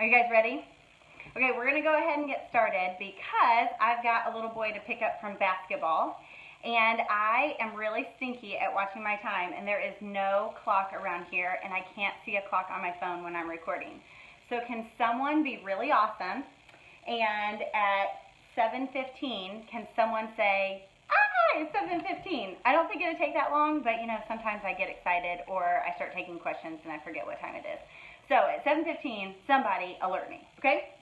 Are you guys ready? Okay, we're gonna go ahead and get started because I've got a little boy to pick up from basketball, and I am really stinky at watching my time, and there is no clock around here, and I can't see a clock on my phone when I'm recording. So can someone be really awesome, and at 7:15, can someone say, it's 7:15. I don't think it'll take that long, but sometimes I get excited or I start taking questions and I forget what time it is. So at 7:15, somebody alert me, okay?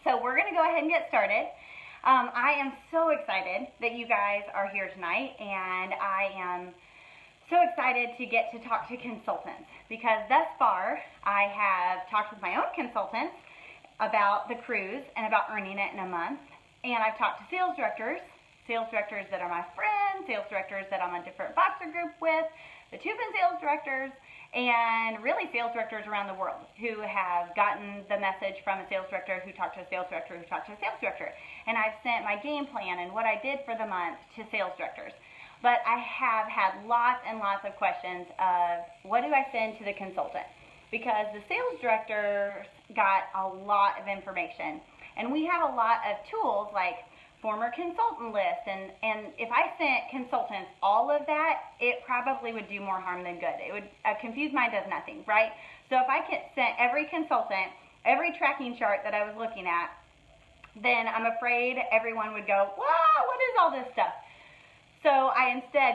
So we're gonna go ahead and get started. I am so excited that you guys are here tonight, and I am so excited to get to talk to consultants because thus far I have talked with my own consultants about the cruise and about earning it in a month, and I've talked to sales directors that are my friends, sales directors that I'm a different Voxer group with, the Tupin sales directors, and really sales directors around the world who have gotten the message from a sales director who talked to a sales director who talked to a sales director. And I've sent my game plan and what I did for the month to sales directors. But I have had lots and lots of questions of what do I send to the consultant? Because the sales directors got a lot of information. And we have a lot of tools like former consultant list, and if I sent consultants all of that, it probably would do more harm than good. It would, a confused mind does nothing, right? So if I sent every consultant every tracking chart that I was looking at, then I'm afraid everyone would go, wow, what is all this stuff? So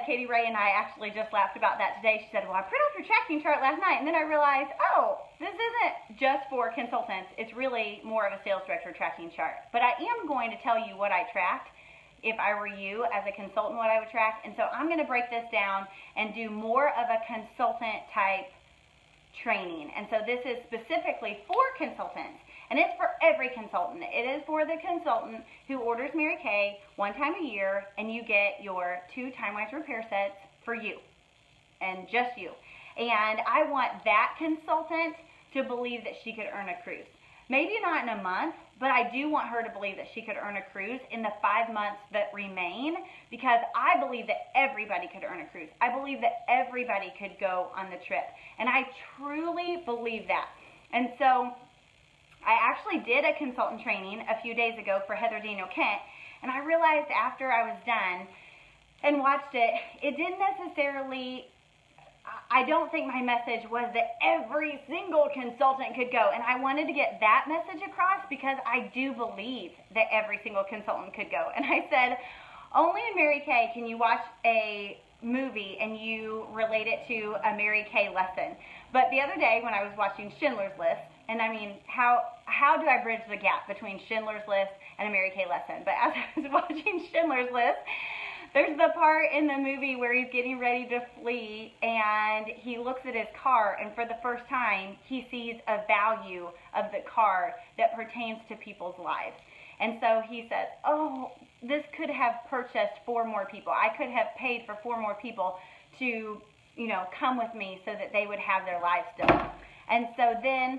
Katie Ray and I actually just laughed about that today. She said, well, I printed off your tracking chart last night, and then I realized, oh, this isn't just for consultants. It's really more of a sales director tracking chart. But I am going to tell you what I tracked if I were you as a consultant, what I would track. And so I'm going to break this down and do more of a consultant type training. And so this is specifically for consultants. And it's for every consultant. It is for the consultant who orders Mary Kay one time a year, and you get your 2 TimeWise repair sets for you and just you. And I want that consultant to believe that she could earn a cruise. Maybe not in a month, but I do want her to believe that she could earn a cruise in the 5 months that remain, because I believe that everybody could earn a cruise. I believe that everybody could go on the trip. And I truly believe that. And so I actually did a consultant training a few days ago for Heather Daniel Kent, and I realized after I was done and watched it, it didn't necessarily, I don't think my message was that every single consultant could go, and I wanted to get that message across because I do believe that every single consultant could go. And I said, only in Mary Kay can you watch a movie and you relate it to a Mary Kay lesson. But the other day when I was watching Schindler's List, and I mean, how do I bridge the gap between Schindler's List and a Mary Kay lesson? But as I was watching Schindler's List, there's the part in the movie where he's getting ready to flee, and he looks at his car, and for the first time, he sees a value of the car that pertains to people's lives. And so he says, oh, this could have purchased 4 more people. I could have paid for 4 more people to, come with me so that they would have their lives still. And so then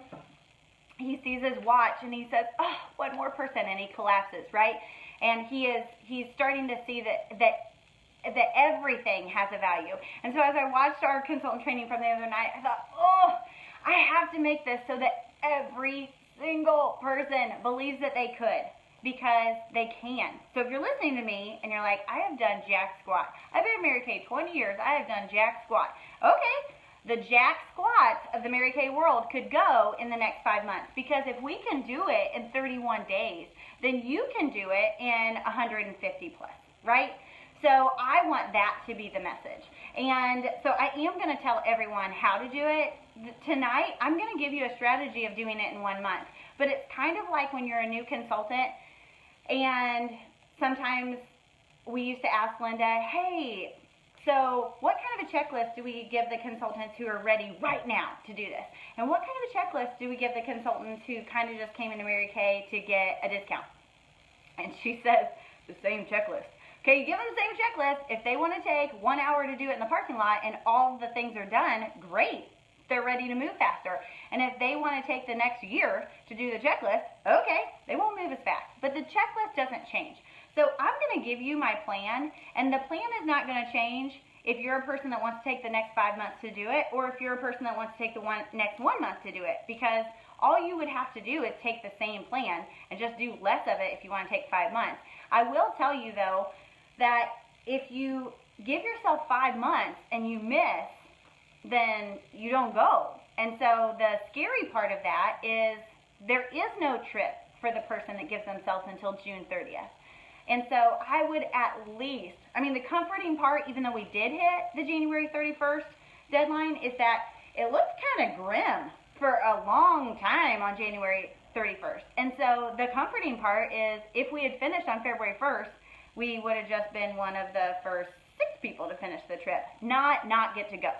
he sees his watch and he says, oh, 1 more person, and he collapses, right? And he's starting to see that everything has a value. And so as I watched our consultant training from the other night, I thought, oh, I have to make this so that every single person believes that they could, because they can. So if you're listening to me and you're like, I have done jack squat. I've been in Mary Kay 20 years. I have done jack squat. Okay. The jack squats of the Mary Kay world could go in the next 5 months, because if we can do it in 31 days, then you can do it in 150 plus, right? So I want that to be the message. And so I am going to tell everyone how to do it. Tonight, I'm going to give you a strategy of doing it in 1 month. But it's kind of like when you're a new consultant, and sometimes we used to ask Linda, hey, so what kind of a checklist do we give the consultants who are ready right now to do this? And what kind of a checklist do we give the consultants who kind of just came into Mary Kay to get a discount? And she says, the same checklist. Okay, you give them the same checklist. If they want to take 1 hour to do it in the parking lot and all the things are done, great. They're ready to move faster. And if they want to take the next year to do the checklist, okay, they won't move as fast. But the checklist doesn't change. So I'm going to give you my plan, and the plan is not going to change if you're a person that wants to take the next 5 months to do it, or if you're a person that wants to take the next 1 month to do it, because all you would have to do is take the same plan and just do less of it if you want to take 5 months. I will tell you though that if you give yourself 5 months and you miss, then you don't go. And so the scary part of that is there is no trip for the person that gives themselves until June 30th. And so I would at least, the comforting part, even though we did hit the January 31st deadline, is that it looks kind of grim for a long time on January 31st. And so the comforting part is if we had finished on February 1st, we would have just been one of the first 6 people to finish the trip, not get to go.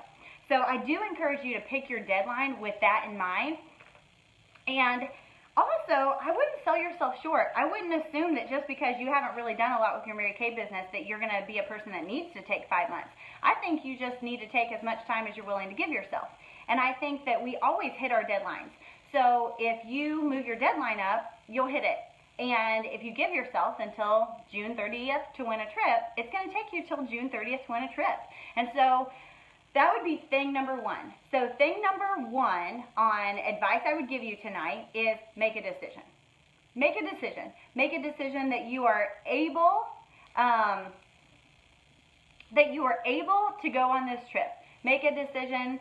So I do encourage you to pick your deadline with that in mind. And also, I wouldn't sell yourself short. I wouldn't assume that just because you haven't really done a lot with your Mary Kay business that you're going to be a person that needs to take 5 months. I think you just need to take as much time as you're willing to give yourself. And I think that we always hit our deadlines. So if you move your deadline up, you'll hit it. And if you give yourself until June 30th to win a trip, it's going to take you till June 30th to win a trip. And so that would be thing number 1. So thing number 1 on advice I would give you tonight is make a decision. Make a decision. Make a decision that you are able to go on this trip. Make a decision.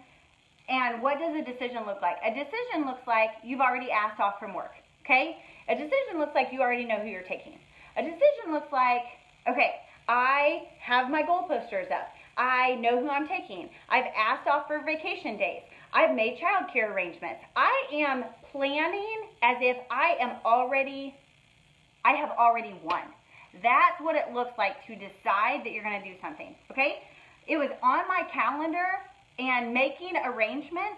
And what does a decision look like? A decision looks like you've already asked off from work, okay? A decision looks like you already know who you're taking. A decision looks like, okay, I have my goal posters up. I know who I'm taking. I've asked off for vacation days. I've made childcare arrangements. I am planning as if I have already won. That's what it looks like to decide that you're going to do something, okay? It was on my calendar. And making arrangements,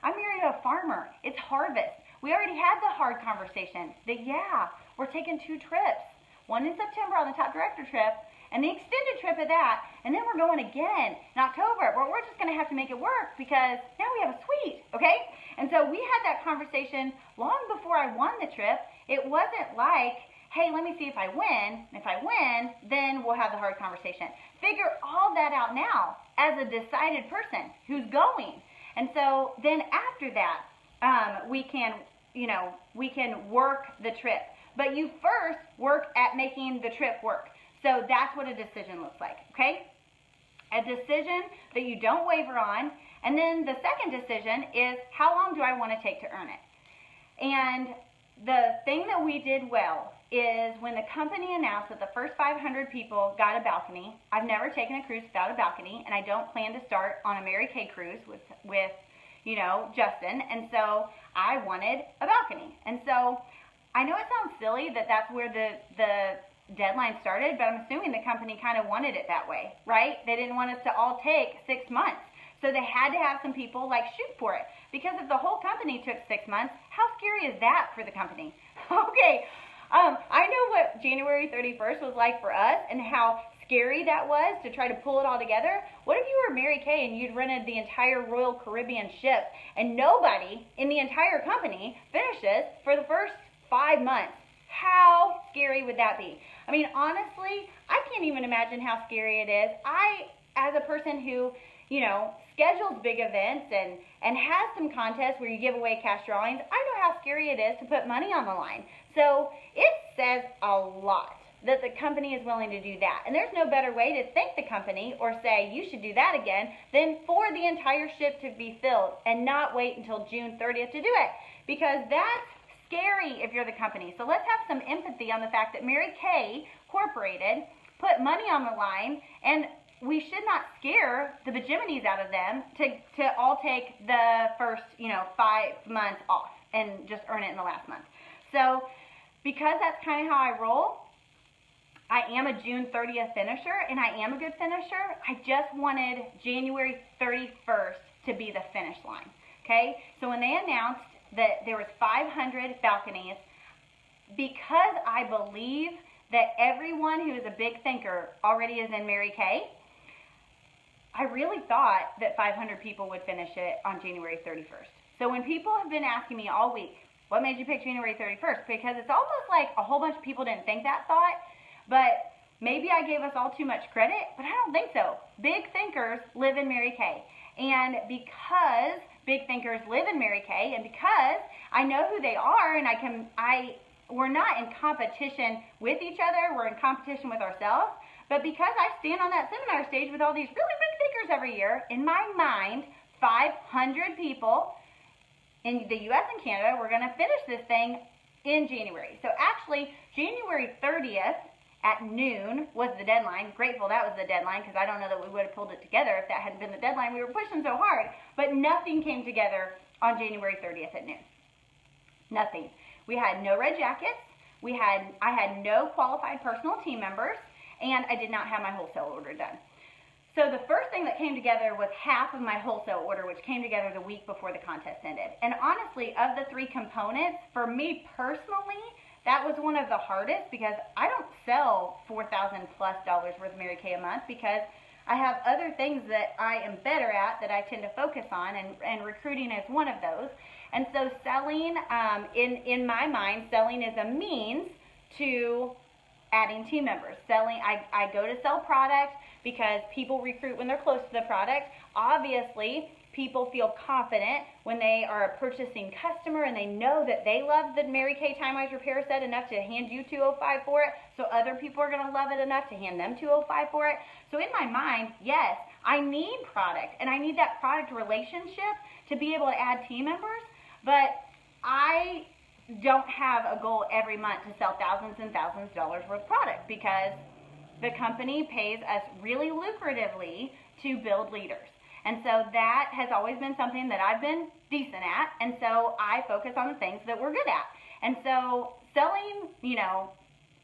I'm married to a farmer. It's harvest. We already had the hard conversation that, yeah, we're taking 2 trips. One in September on the top director trip, and the extended trip of that, and then we're going again in October. Well, we're just going to have to make it work because now we have a suite, okay? And so we had that conversation long before I won the trip. It wasn't like, hey, let me see if I win. If I win, then we'll have the hard conversation. Figure all that out now as a decided person who's going. And so then after that, we can work the trip. But you first work at making the trip work. So that's what a decision looks like, okay? A decision that you don't waver on. And then the second decision is how long do I want to take to earn it? And the thing that we did well is when the company announced that the first 500 people got a balcony. I've never taken a cruise without a balcony, and I don't plan to start on a Mary Kay cruise with Justin. And so I wanted a balcony. And so I know it sounds silly that that's where the deadline started, but I'm assuming the company kind of wanted it that way, right? They didn't want us to all take 6 months. So they had to have some people shoot for it. Because if the whole company took 6 months, how scary is that for the company? Okay. I know what January 31st was like for us and how scary that was to try to pull it all together. What if you were Mary Kay and you'd rented the entire Royal Caribbean ship and nobody in the entire company finishes for the first 5 months? How scary would that be? Honestly, I can't even imagine how scary it is. As a person who, schedules big events and has some contests where you give away cash drawings, I know how scary it is to put money on the line. So it says a lot that the company is willing to do that. And there's no better way to thank the company or say you should do that again than for the entire ship to be filled and not wait until June 30th to do it. Because that's scary if you're the company. So let's have some empathy on the fact that Mary Kay Incorporated put money on the line, and we should not scare the bejiminies out of them to all take the first 5 months off and just earn it in the last month. So because that's kind of how I roll, I am a June 30th finisher, and I am a good finisher. I just wanted January 31st to be the finish line, okay? So when they announced that there was 500 balconies, because I believe that everyone who is a big thinker already is in Mary Kay, I really thought that 500 people would finish it on January 31st. So when people have been asking me all week, what made you pick January 31st? Because it's almost like a whole bunch of people didn't think that thought, but Maybe I gave us all too much credit, but I don't think so. Big thinkers live in Mary Kay. And because big thinkers live in Mary Kay, and because I know who they are, and we're not in competition with each other, we're in competition with ourselves, but because I stand on that seminar stage with all these really big thinkers every year, in my mind, 500 people in the U.S. and Canada, we're going to finish this thing in January. So actually, January 30th at noon was the deadline. Grateful that was the deadline, because I don't know that we would have pulled it together if that hadn't been the deadline. We were pushing so hard, but nothing came together on January 30th at noon. Nothing. We had no red jackets. I had no qualified personal team members, and I did not have my wholesale order done. So the first thing that came together was half of my wholesale order, which came together the week before the contest ended. And honestly, of the three components, for me personally, that was one of the hardest, because I don't sell $4,000+ worth of Mary Kay a month, because I have other things that I am better at that I tend to focus on, and recruiting is one of those. And so selling, in my mind, selling is a means to adding team members. Selling, I go to sell product because people recruit when they're close to the product. Obviously, people feel confident when they are a purchasing customer and they know that they love the Mary Kay Time-Wise Repair Set enough to hand you $205 for it, so other people are going to love it enough to hand them $205 for it. So in my mind, yes, I need product, and I need that product relationship to be able to add team members, but I don't have a goal every month to sell thousands and thousands of dollars worth of product, because the company pays us really lucratively to build leaders. And so that has always been something that I've been decent at, and so I focus on the things that we're good at. And so selling,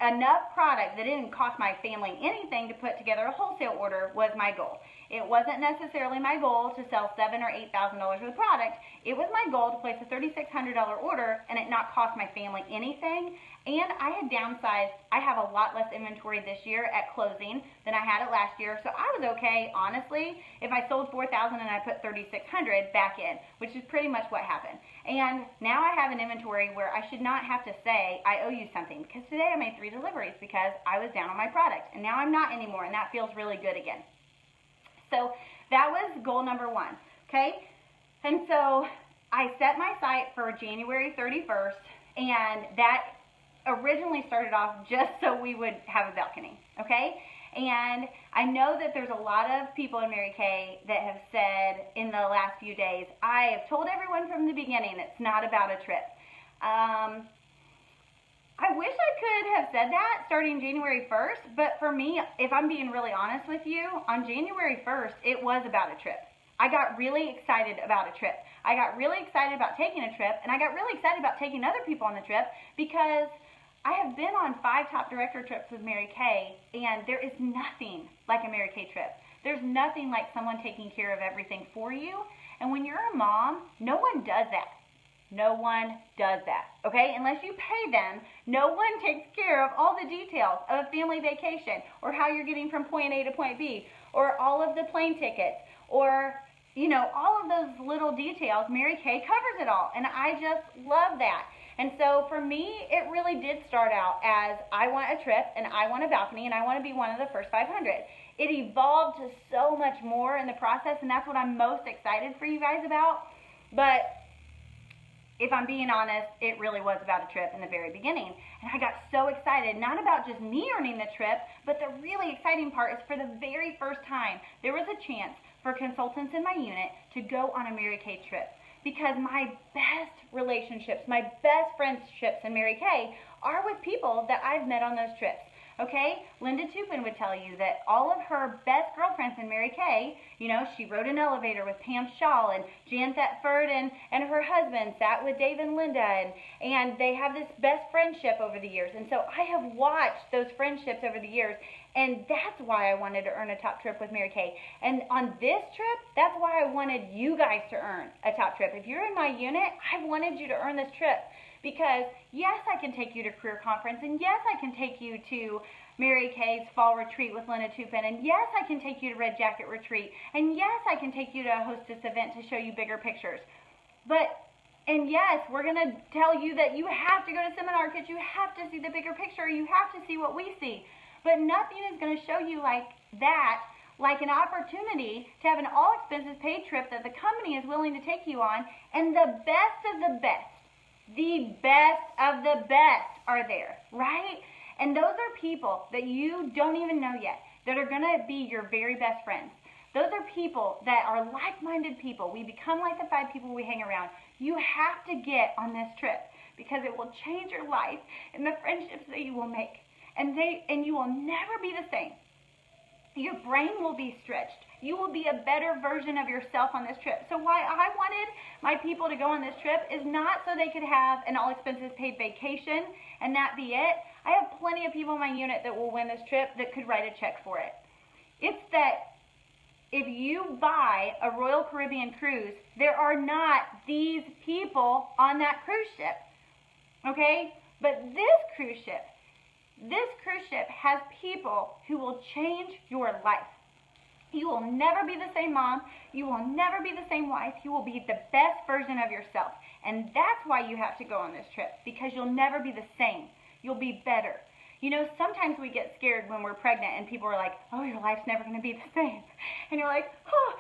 enough product that didn't cost my family anything to put together a wholesale order was my goal. It wasn't necessarily my goal to sell $7,000 or $8,000 worth of product. It was my goal to place a $3,600 order and it not cost my family anything. And I had downsized. I have a lot less inventory this year at closing than I had it last year. So I was okay, honestly, if I sold $4,000 and I put $3,600 back in, which is pretty much what happened. And now I have an inventory where I should not have to say I owe you something, because today I made 3 deliveries because I was down on my product, and now I'm not anymore, and that feels really good again. So that was goal number 1, okay? And so I set my sight for January 31st, and that originally started off just so we would have a balcony, okay? And I know that there's a lot of people in Mary Kay that have said in the last few days, I have told everyone from the beginning it's not about a trip. I wish I could have said that starting January 1st, but for me, if I'm being really honest with you, on January 1st, it was about a trip. I got really excited about a trip. I got really excited about taking a trip, and I got really excited about taking other people on the trip, because I have been on 5 top director trips with Mary Kay, and there is nothing like a Mary Kay trip. There's nothing like someone taking care of everything for you. And when you're a mom, no one does that. No one does that, okay? Unless you pay them, no one takes care of all the details of a family vacation, or how you're getting from point A to point B, or all of the plane tickets, or, all of those little details. Mary Kay covers it all, and I just love that. And so for me, it really did start out as I want a trip, and I want a balcony, and I want to be one of the first 500. It evolved to so much more in the process, and that's what I'm most excited for you guys about. But if I'm being honest, it really was about a trip in the very beginning. And I got so excited, not about just me earning the trip, but the really exciting part is for the very first time, there was a chance for consultants in my unit to go on a Mary Kay trip. Because my best relationships, my best friendships in Mary Kay are with people that I've met on those trips. Okay? Linda Tupin would tell you that all of her best girlfriends in Mary Kay, she rode an elevator with Pam Shaw, and Jan Thetford and her husband sat with Dave and Linda, and they have this best friendship over the years. And so I have watched those friendships over the years, and that's why I wanted to earn a top trip with Mary Kay. And on this trip, that's why I wanted you guys to earn a top trip. If you're in my unit, I wanted you to earn this trip. Because yes, I can take you to Career Conference, and yes, I can take you to Mary Kay's Fall Retreat with Linda Tupin, and yes, I can take you to Red Jacket Retreat, and yes, I can take you to a Hostess event to show you bigger pictures. And yes, we're going to tell you that you have to go to seminar because you have to see the bigger picture, you have to see what we see. But nothing is going to show you like that, like an opportunity to have an all expenses paid trip that the company is willing to take you on, and the best of the best are there, right? And those are people that you don't even know yet that are going to be your very best friends. Those are people that are like-minded people. We become like the 5 people we hang around. You have to get on this trip because it will change your life and the friendships that you will make. And you will never be the same. Your brain will be stretched. You will be a better version of yourself on this trip. So why I wanted my people to go on this trip is not so they could have an all-expenses paid vacation and that be it. I have plenty of people in my unit that will win this trip that could write a check for it. It's that if you buy a Royal Caribbean cruise, there are not these people on that cruise ship, okay? But this cruise ship has people who will change your life. You will never be the same mom. You will never be the same wife. You will be the best version of yourself. And that's why you have to go on this trip, because you'll never be the same. You'll be better. You know, sometimes we get scared when we're pregnant and people are like, oh, your life's never going to be the same. And you're like, oh,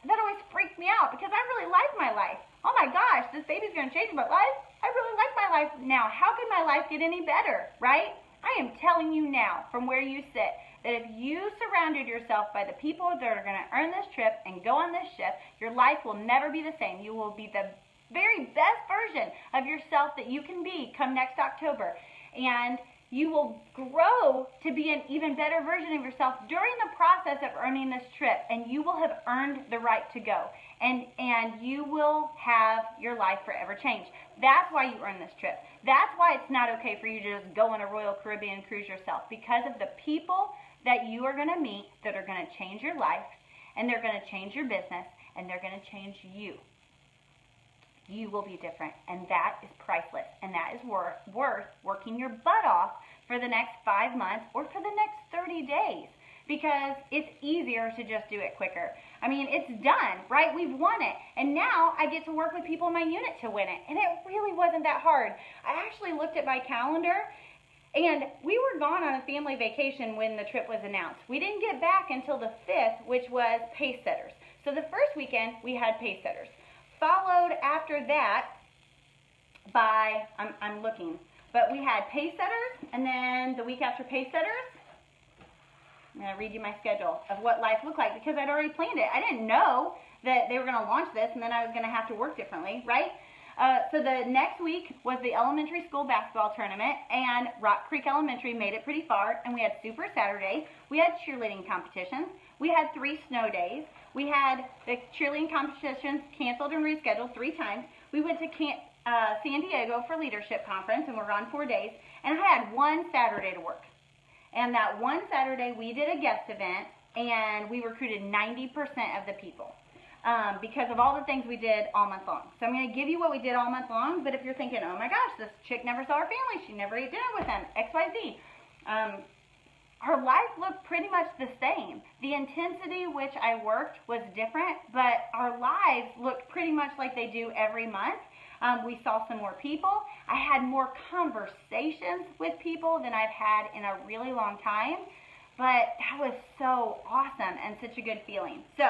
that always freaks me out because I really like my life. Oh my gosh, this baby's going to change my life. I really like my life now. How can my life get any better, right? I am telling you now from where you sit that if you surrounded yourself by the people that are going to earn this trip and go on this ship, your life will never be the same. You will be the very best version of yourself that you can be come next October. And you will grow to be an even better version of yourself during the process of earning this trip, and you will have earned the right to go, and you will have your life forever changed. That's why you earn this trip. That's why it's not okay for you to just go on a Royal Caribbean cruise yourself, because of the people that you are going to meet that are going to change your life, and they're going to change your business, and they're going to change you. You will be different, and that is priceless, and that is worth working your butt off for the next 5 months or for the next 30 days, because it's easier to just do it quicker. I mean, it's done, right? We've won it, and now I get to work with people in my unit to win it, and it really wasn't that hard. I actually looked at my calendar, and we were gone on a family vacation when the trip was announced. We didn't get back until the 5th, which was Pace Setters. So the first weekend, we had Pace Setters. Followed after that by, I'm looking, but we had Pace Setters, and then the week after Pace Setters, I'm going to read you my schedule of what life looked like because I'd already planned it. I didn't know that they were going to launch this and then I was going to have to work differently, right? So the next week was the elementary school basketball tournament, and Rock Creek Elementary made it pretty far, and we had Super Saturday. We had cheerleading competitions. We had 3 snow days. We had the cheerleading competitions canceled and rescheduled 3 times. We went to San Diego for leadership conference, and we're gone 4 days. And I had 1 Saturday to work. And that 1 Saturday, we did a guest event, and we recruited 90% of the people because of all the things we did all month long. So I'm going to give you what we did all month long, but if you're thinking, oh my gosh, this chick never saw her family, she never ate dinner with them, XYZ, her life looked pretty much the same. The intensity which I worked was different, but our lives looked pretty much like they do every month. We saw some more people. I had more conversations with people than I've had in a really long time, but that was so awesome and such a good feeling. So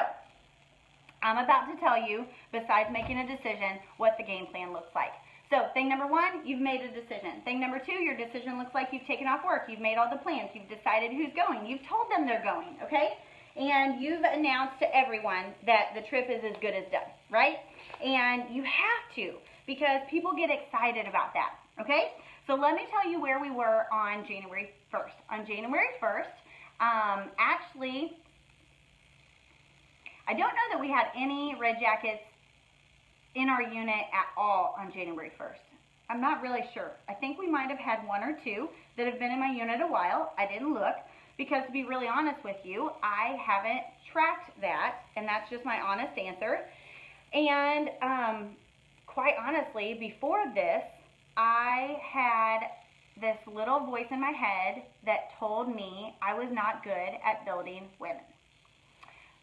I'm about to tell you, besides making a decision, what the game plan looks like. So thing number 1, you've made a decision. Thing number 2, your decision looks like you've taken off work. You've made all the plans. You've decided who's going. You've told them they're going, okay? And you've announced to everyone that the trip is as good as done, right? And you have to, because people get excited about that, okay? So let me tell you where we were on January 1st. On January 1st, actually, I don't know that we had any Red Jackets in our unit at all on January 1st. I'm not really sure. I think we might have had 1 or 2 that have been in my unit a while. I didn't look because, to be really honest with you, I haven't tracked that, and that's just my honest answer. And quite honestly, before this, I had this little voice in my head that told me I was not good at building women.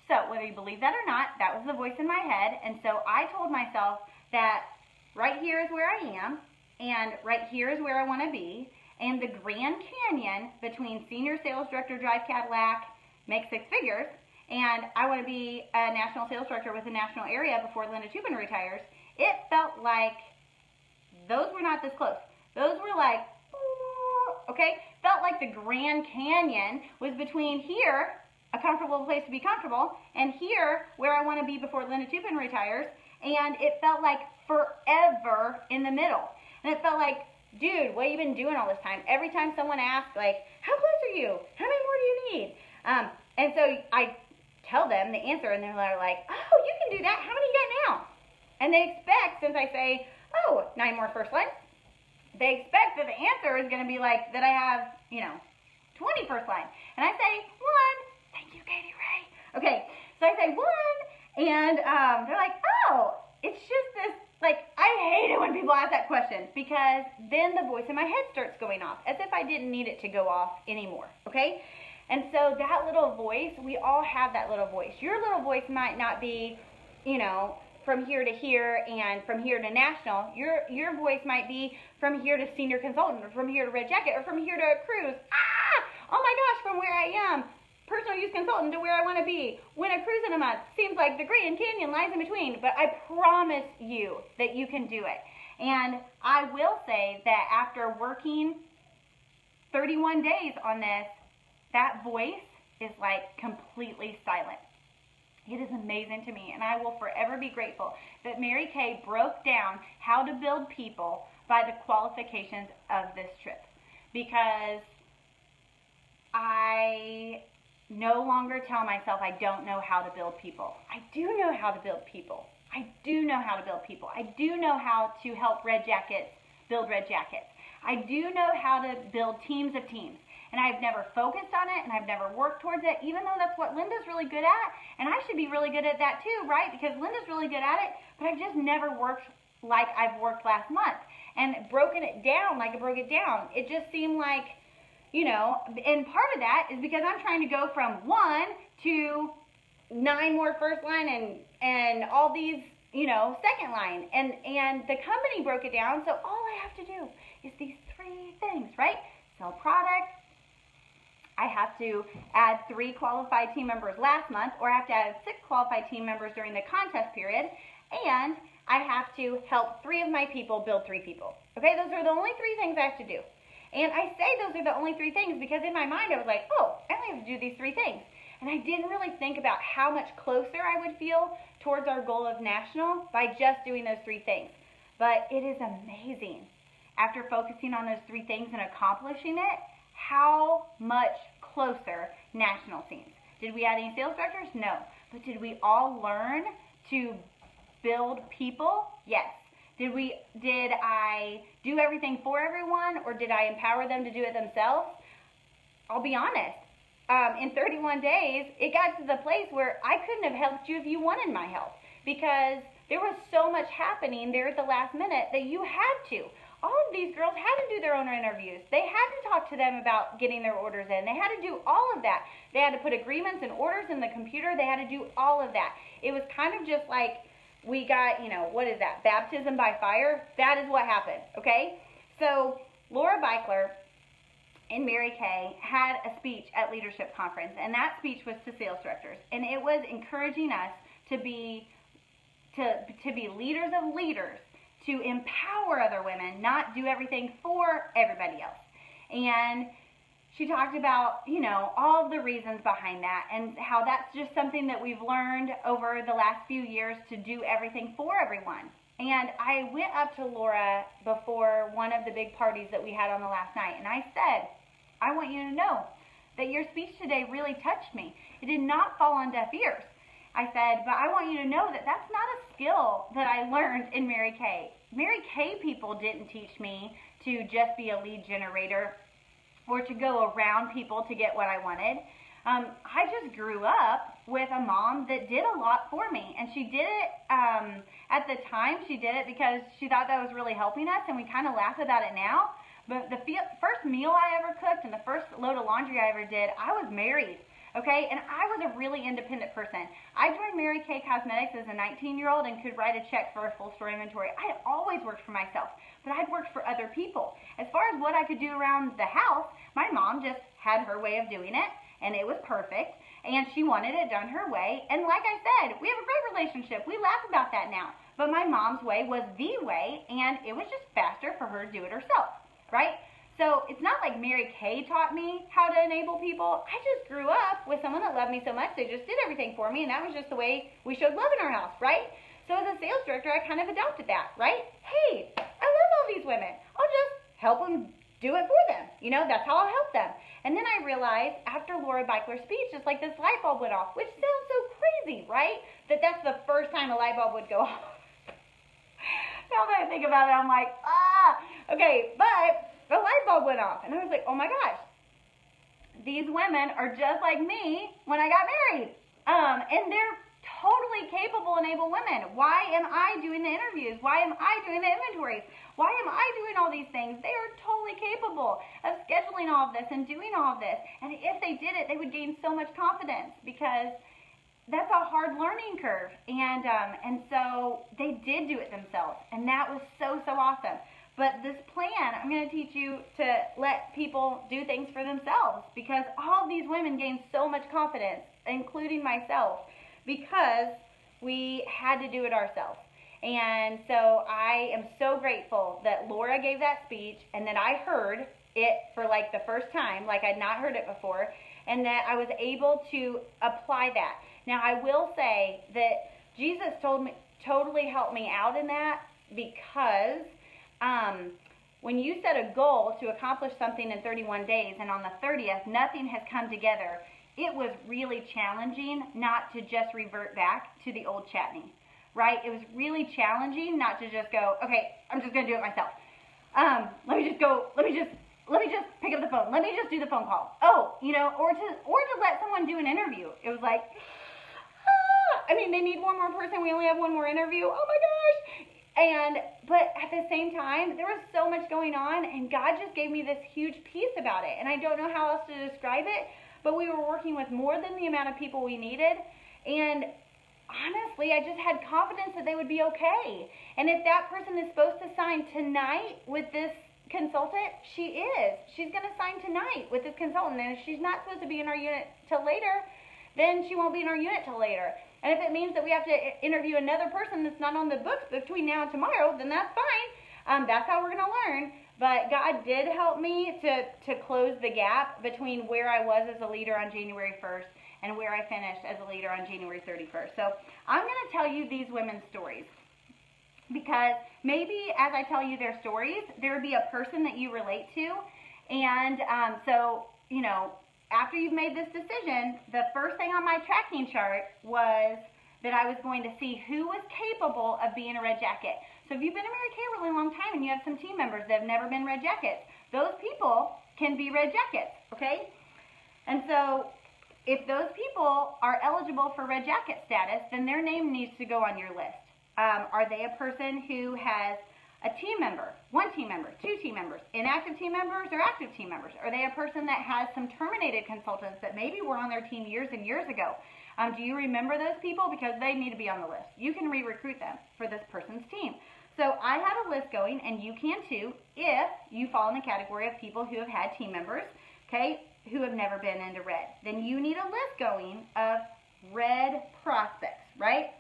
So whether you believe that or not, that was the voice in my head. And so I told myself that right here is where I am, and right here is where I want to be, And the Grand Canyon between Senior Sales Director, Drive Cadillac, make six figures, and I want to be a national sales director with a national area before Linda Toupin retires, it felt like those were not this close. Those were like, okay? Felt like the Grand Canyon was between here, a comfortable place to be comfortable, and here, where I want to be before Linda Toupin retires, and it felt like forever in the middle. And it felt like, dude, what have you been doing all this time? Every time someone asks, like, how close are you? How many more do you need? And so I tell them the answer, and they're like, oh, you can do that. How many you got now? And they expect, since I say, oh, 9 more first line, they expect that the answer is going to be like that I have, 20 first line. And I say, 1. Thank you, Katie Ray. Okay, so I say 1, and they're like, oh, it's just this, like, I hate it when people ask that question, because then the voice in my head starts going off, as if I didn't need it to go off anymore, okay? And so that little voice, we all have that little voice. Your little voice might not be, from here to here and from here to national. Your voice might be from here to senior consultant, or from here to red jacket, or from here to a cruise. Oh my gosh, from where I am, personal use consultant, to where I want to be. Win a cruise in a month. Seems like the Grand Canyon lies in between, but I promise you that you can do it. And I will say that after working 31 days on this, that voice is like completely silent. It is amazing to me, and I will forever be grateful that Mary Kay broke down how to build people by the qualifications of this trip, because I no longer tell myself I don't know how to build people. I do know how to build people. I do know how to build people. I do know how to help red jackets build red jackets. I do know how to build teams of teams. And I've never focused on it, and I've never worked towards it, even though that's what Linda's really good at. And I should be really good at that too, right? Because Linda's really good at it, but I've just never worked like I've worked last month. And broken it down like I broke it down. It just seemed like, and part of that is because I'm trying to go from 1 to 9 more first line and all these, second line. And the company broke it down, so all I have to do is these 3 things, right? Sell product. I have to add 3 qualified team members last month, or I have to add 6 qualified team members during the contest period, and I have to help 3 of my people build 3 people. Okay, those are the only 3 things I have to do. And I say those are the only 3 things because in my mind I was like, oh, I only have to do these 3 things. And I didn't really think about how much closer I would feel towards our goal of national by just doing those 3 things. But it is amazing, after focusing on those 3 things and accomplishing it, how much closer national seems. Did we add any sales directors? No. But did we all learn to build people? Yes. Did I do everything for everyone, or did I empower them to do it themselves? I'll be honest. In 31 days, it got to the place where I couldn't have helped you if you wanted my help, because there was so much happening there at the last minute that you had to. All of these girls had to do their own interviews. They had to talk to them about getting their orders in. They had to do all of that. They had to put agreements and orders in the computer. They had to do all of that. It was kind of just like we got, what is that, baptism by fire? That is what happened, okay? So Laura Beichler and Mary Kay had a speech at Leadership Conference, and that speech was to sales directors. And it was encouraging us to be leaders of leaders, to empower other women, not do everything for everybody else. And she talked about, all of the reasons behind that, and how that's just something that we've learned over the last few years, to do everything for everyone. And I went up to Laura before one of the big parties that we had on the last night, and I said, I want you to know that your speech today really touched me. It did not fall on deaf ears. I said, but I want you to know that that's not a skill that I learned in Mary Kay. Mary Kay people didn't teach me to just be a lead generator or to go around people to get what I wanted. I just grew up with a mom that did a lot for me, and she did it, at the time she did it because she thought that was really helping us, and we kind of laugh about it now. But the first meal I ever cooked and the first load of laundry I ever did, I was married. Okay, and I was a really independent person. I joined Mary Kay Cosmetics as a 19-year-old and could write a check for a full store inventory. I had always worked for myself, but I'd worked for other people. As far as what I could do around the house, my mom just had her way of doing it, and it was perfect, and she wanted it done her way. And like I said, we have a great relationship. We laugh about that now. But my mom's way was the way, and it was just faster for her to do it herself, right? So it's not like Mary Kay taught me how to enable people. I just grew up with someone that loved me so much, they just did everything for me, and that was just the way we showed love in our house, right? So as a sales director, I kind of adopted that, right? Hey, I love all these women. I'll just help them do it for them. You know, that's how I'll help them. And then I realized after Laura Beichler's speech, just like this light bulb went off, which sounds so crazy, right? That's the first time a light bulb would go off. Now that I think about it, I'm like, okay, but the light bulb went off, and I was like, oh my gosh, these women are just like me when I got married, and they're totally capable and able women. Why am I doing the interviews? Why am I doing the inventories? Why am I doing all these things? They are totally capable of scheduling all of this and doing all of this, and if they did it, they would gain so much confidence, because that's a hard learning curve, and so they did do it themselves, and that was so awesome. But this plan, I'm going to teach you to let people do things for themselves, because all of these women gained so much confidence, including myself, because we had to do it ourselves. And so I am so grateful that Laura gave that speech, and that I heard it for like the first time, like I'd not heard it before, and that I was able to apply that. Now I will say that Jesus totally helped me out in that, because when you set a goal to accomplish something in 31 days, and on the 30th nothing has come together, it was really challenging not to just revert back to the old Chatney, right? It was really challenging not to just go, okay, I'm just going to do it myself. Let me just pick up the phone. Let me just do the phone call. Oh, you know, or to let someone do an interview. It was like, they need one more person. We only have one more interview. Oh my gosh. But at the same time, there was so much going on, and God just gave me this huge peace about it. And I don't know how else to describe it, but we were working with more than the amount of people we needed. And honestly, I just had confidence that they would be okay. And if that person is supposed to sign tonight with this consultant, she is. She's going to sign tonight with this consultant. And if she's not supposed to be in our unit till later, then she won't be in our unit till later. And if it means that we have to interview another person that's not on the books between now and tomorrow, then that's fine. That's how we're going to learn. But God did help me to close the gap between where I was as a leader on January 1st and where I finished as a leader on January 31st. So I'm going to tell you these women's stories, because maybe as I tell you their stories, there would be a person that you relate to. And so, you know, after you've made this decision, the first thing on my tracking chart was that I was going to see who was capable of being a red jacket. So if you've been a Mary Kay a really long time and you have some team members that have never been red jackets, those people can be red jackets, okay? And so if those people are eligible for red jacket status, then their name needs to go on your list. Are they a person who has a team member, one team member, two team members, inactive team members, or active team members? Are they a person that has some terminated consultants that maybe were on their team years and years ago? Do you remember those people? Because they need to be on the list. You can re-recruit them for this person's team. So I had a list going, and you can too, if you fall in the category of people who have had team members, okay, who have never been into red. Then you need a list going of red prospects, right?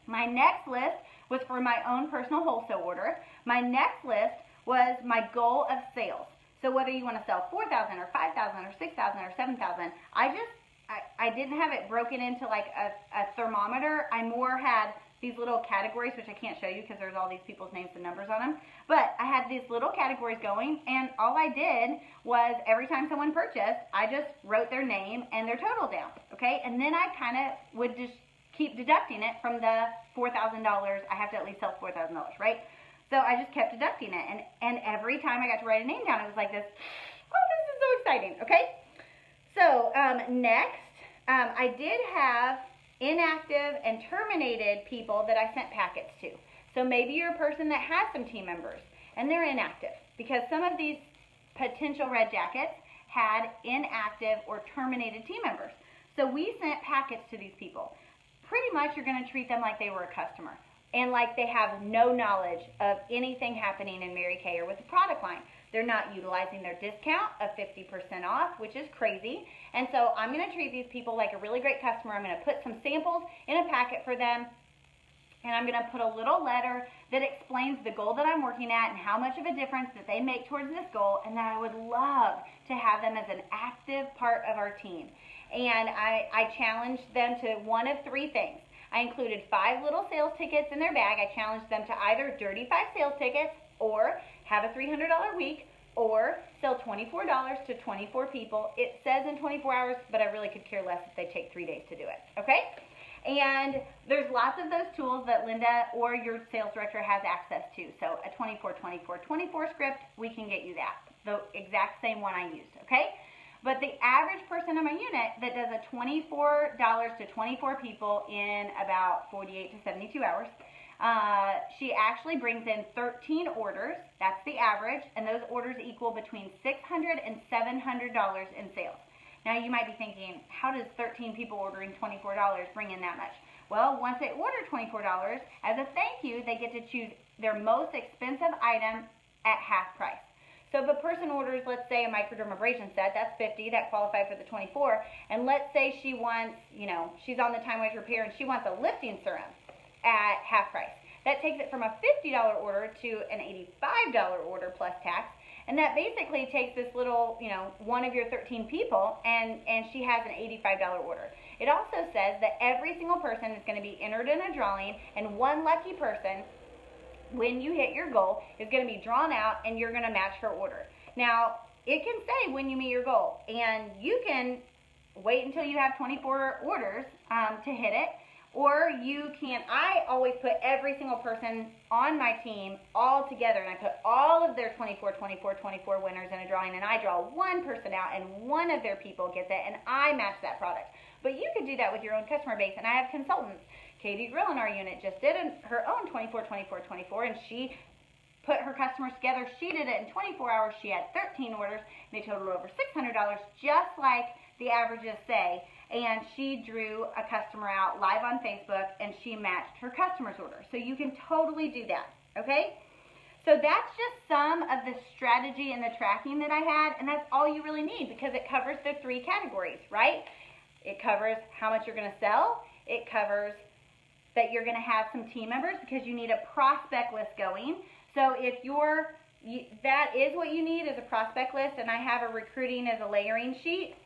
My next list was for my own personal wholesale order. My next list was my goal of sales. So whether you want to sell 4,000 or 5,000 or 6,000 or 7,000, I didn't have it broken into like a thermometer. I more had these little categories, which I can't show you because there's all these people's names and numbers on them. But I had these little categories going, and all I did was every time someone purchased, I just wrote their name and their total down, okay? And then I kind of would just keep deducting it from the $4,000. I have to at least sell $4,000, right? So I just kept deducting it, and every time I got to write a name down, it was like this, oh, this is so exciting, okay? So next, I did have inactive and terminated people that I sent packets to. So maybe you're a person that has some team members, and they're inactive, because some of these potential red jackets had inactive or terminated team members. So we sent packets to these people. Pretty much you're going to treat them like they were a customer and like they have no knowledge of anything happening in Mary Kay or with the product line. They're not utilizing their discount of 50% off, which is crazy. And so I'm going to treat these people like a really great customer. I'm going to put some samples in a packet for them, and I'm going to put a little letter that explains the goal that I'm working at and how much of a difference that they make towards this goal, and that I would love to have them as an active part of our team. And I challenged them to one of three things. I included 5 little sales tickets in their bag. I challenged them to either dirty 5 sales tickets or have a $300 week or sell $24 to 24 people. It says in 24 hours, but I really could care less if they take 3 days to do it, okay? And there's lots of those tools that Linda or your sales director has access to. So a 24-24-24 script, we can get you that. The exact same one I used, okay? But the average person in my unit that does a $24 to 24 people in about 48 to 72 hours, she actually brings in 13 orders. That's the average, and those orders equal between $600 and $700 in sales. Now you might be thinking, how does 13 people ordering $24 bring in that much? Well, once they order $24, as a thank you, they get to choose their most expensive item at half price. So if a person orders, let's say, a microdermabrasion set, that's $50, that qualifies for the 24, and let's say she wants, she's on the time-wise repair and she wants a lifting serum at half price. That takes it from a $50 order to an $85 order plus tax, and that basically takes this little, one of your 13 people, and she has an $85 order. It also says that every single person is going to be entered in a drawing, and one lucky person, when you hit your goal, is going to be drawn out, and you're going to match her order. Now, it can say when you meet your goal, and you can wait until you have 24 orders to hit it, or you can, I always put every single person on my team all together, and I put all of their 24 winners in a drawing, and I draw one person out, and one of their people gets it, and I match that product. But you could do that with your own customer base, and I have consultants. Katie Grill in our unit just did her own 24, and she put her customers together. She did it in 24 hours. She had 13 orders. They totaled over $600, just like the averages say. And she drew a customer out live on Facebook, and she matched her customer's order. So you can totally do that, okay? So that's just some of the strategy and the tracking that I had, and that's all you really need because it covers the 3 categories, right? It covers how much you're going to sell. It covers that you're going to have some team members because you need a prospect list going. So if that is what you need, is a prospect list, and I have a recruiting as a layering sheet,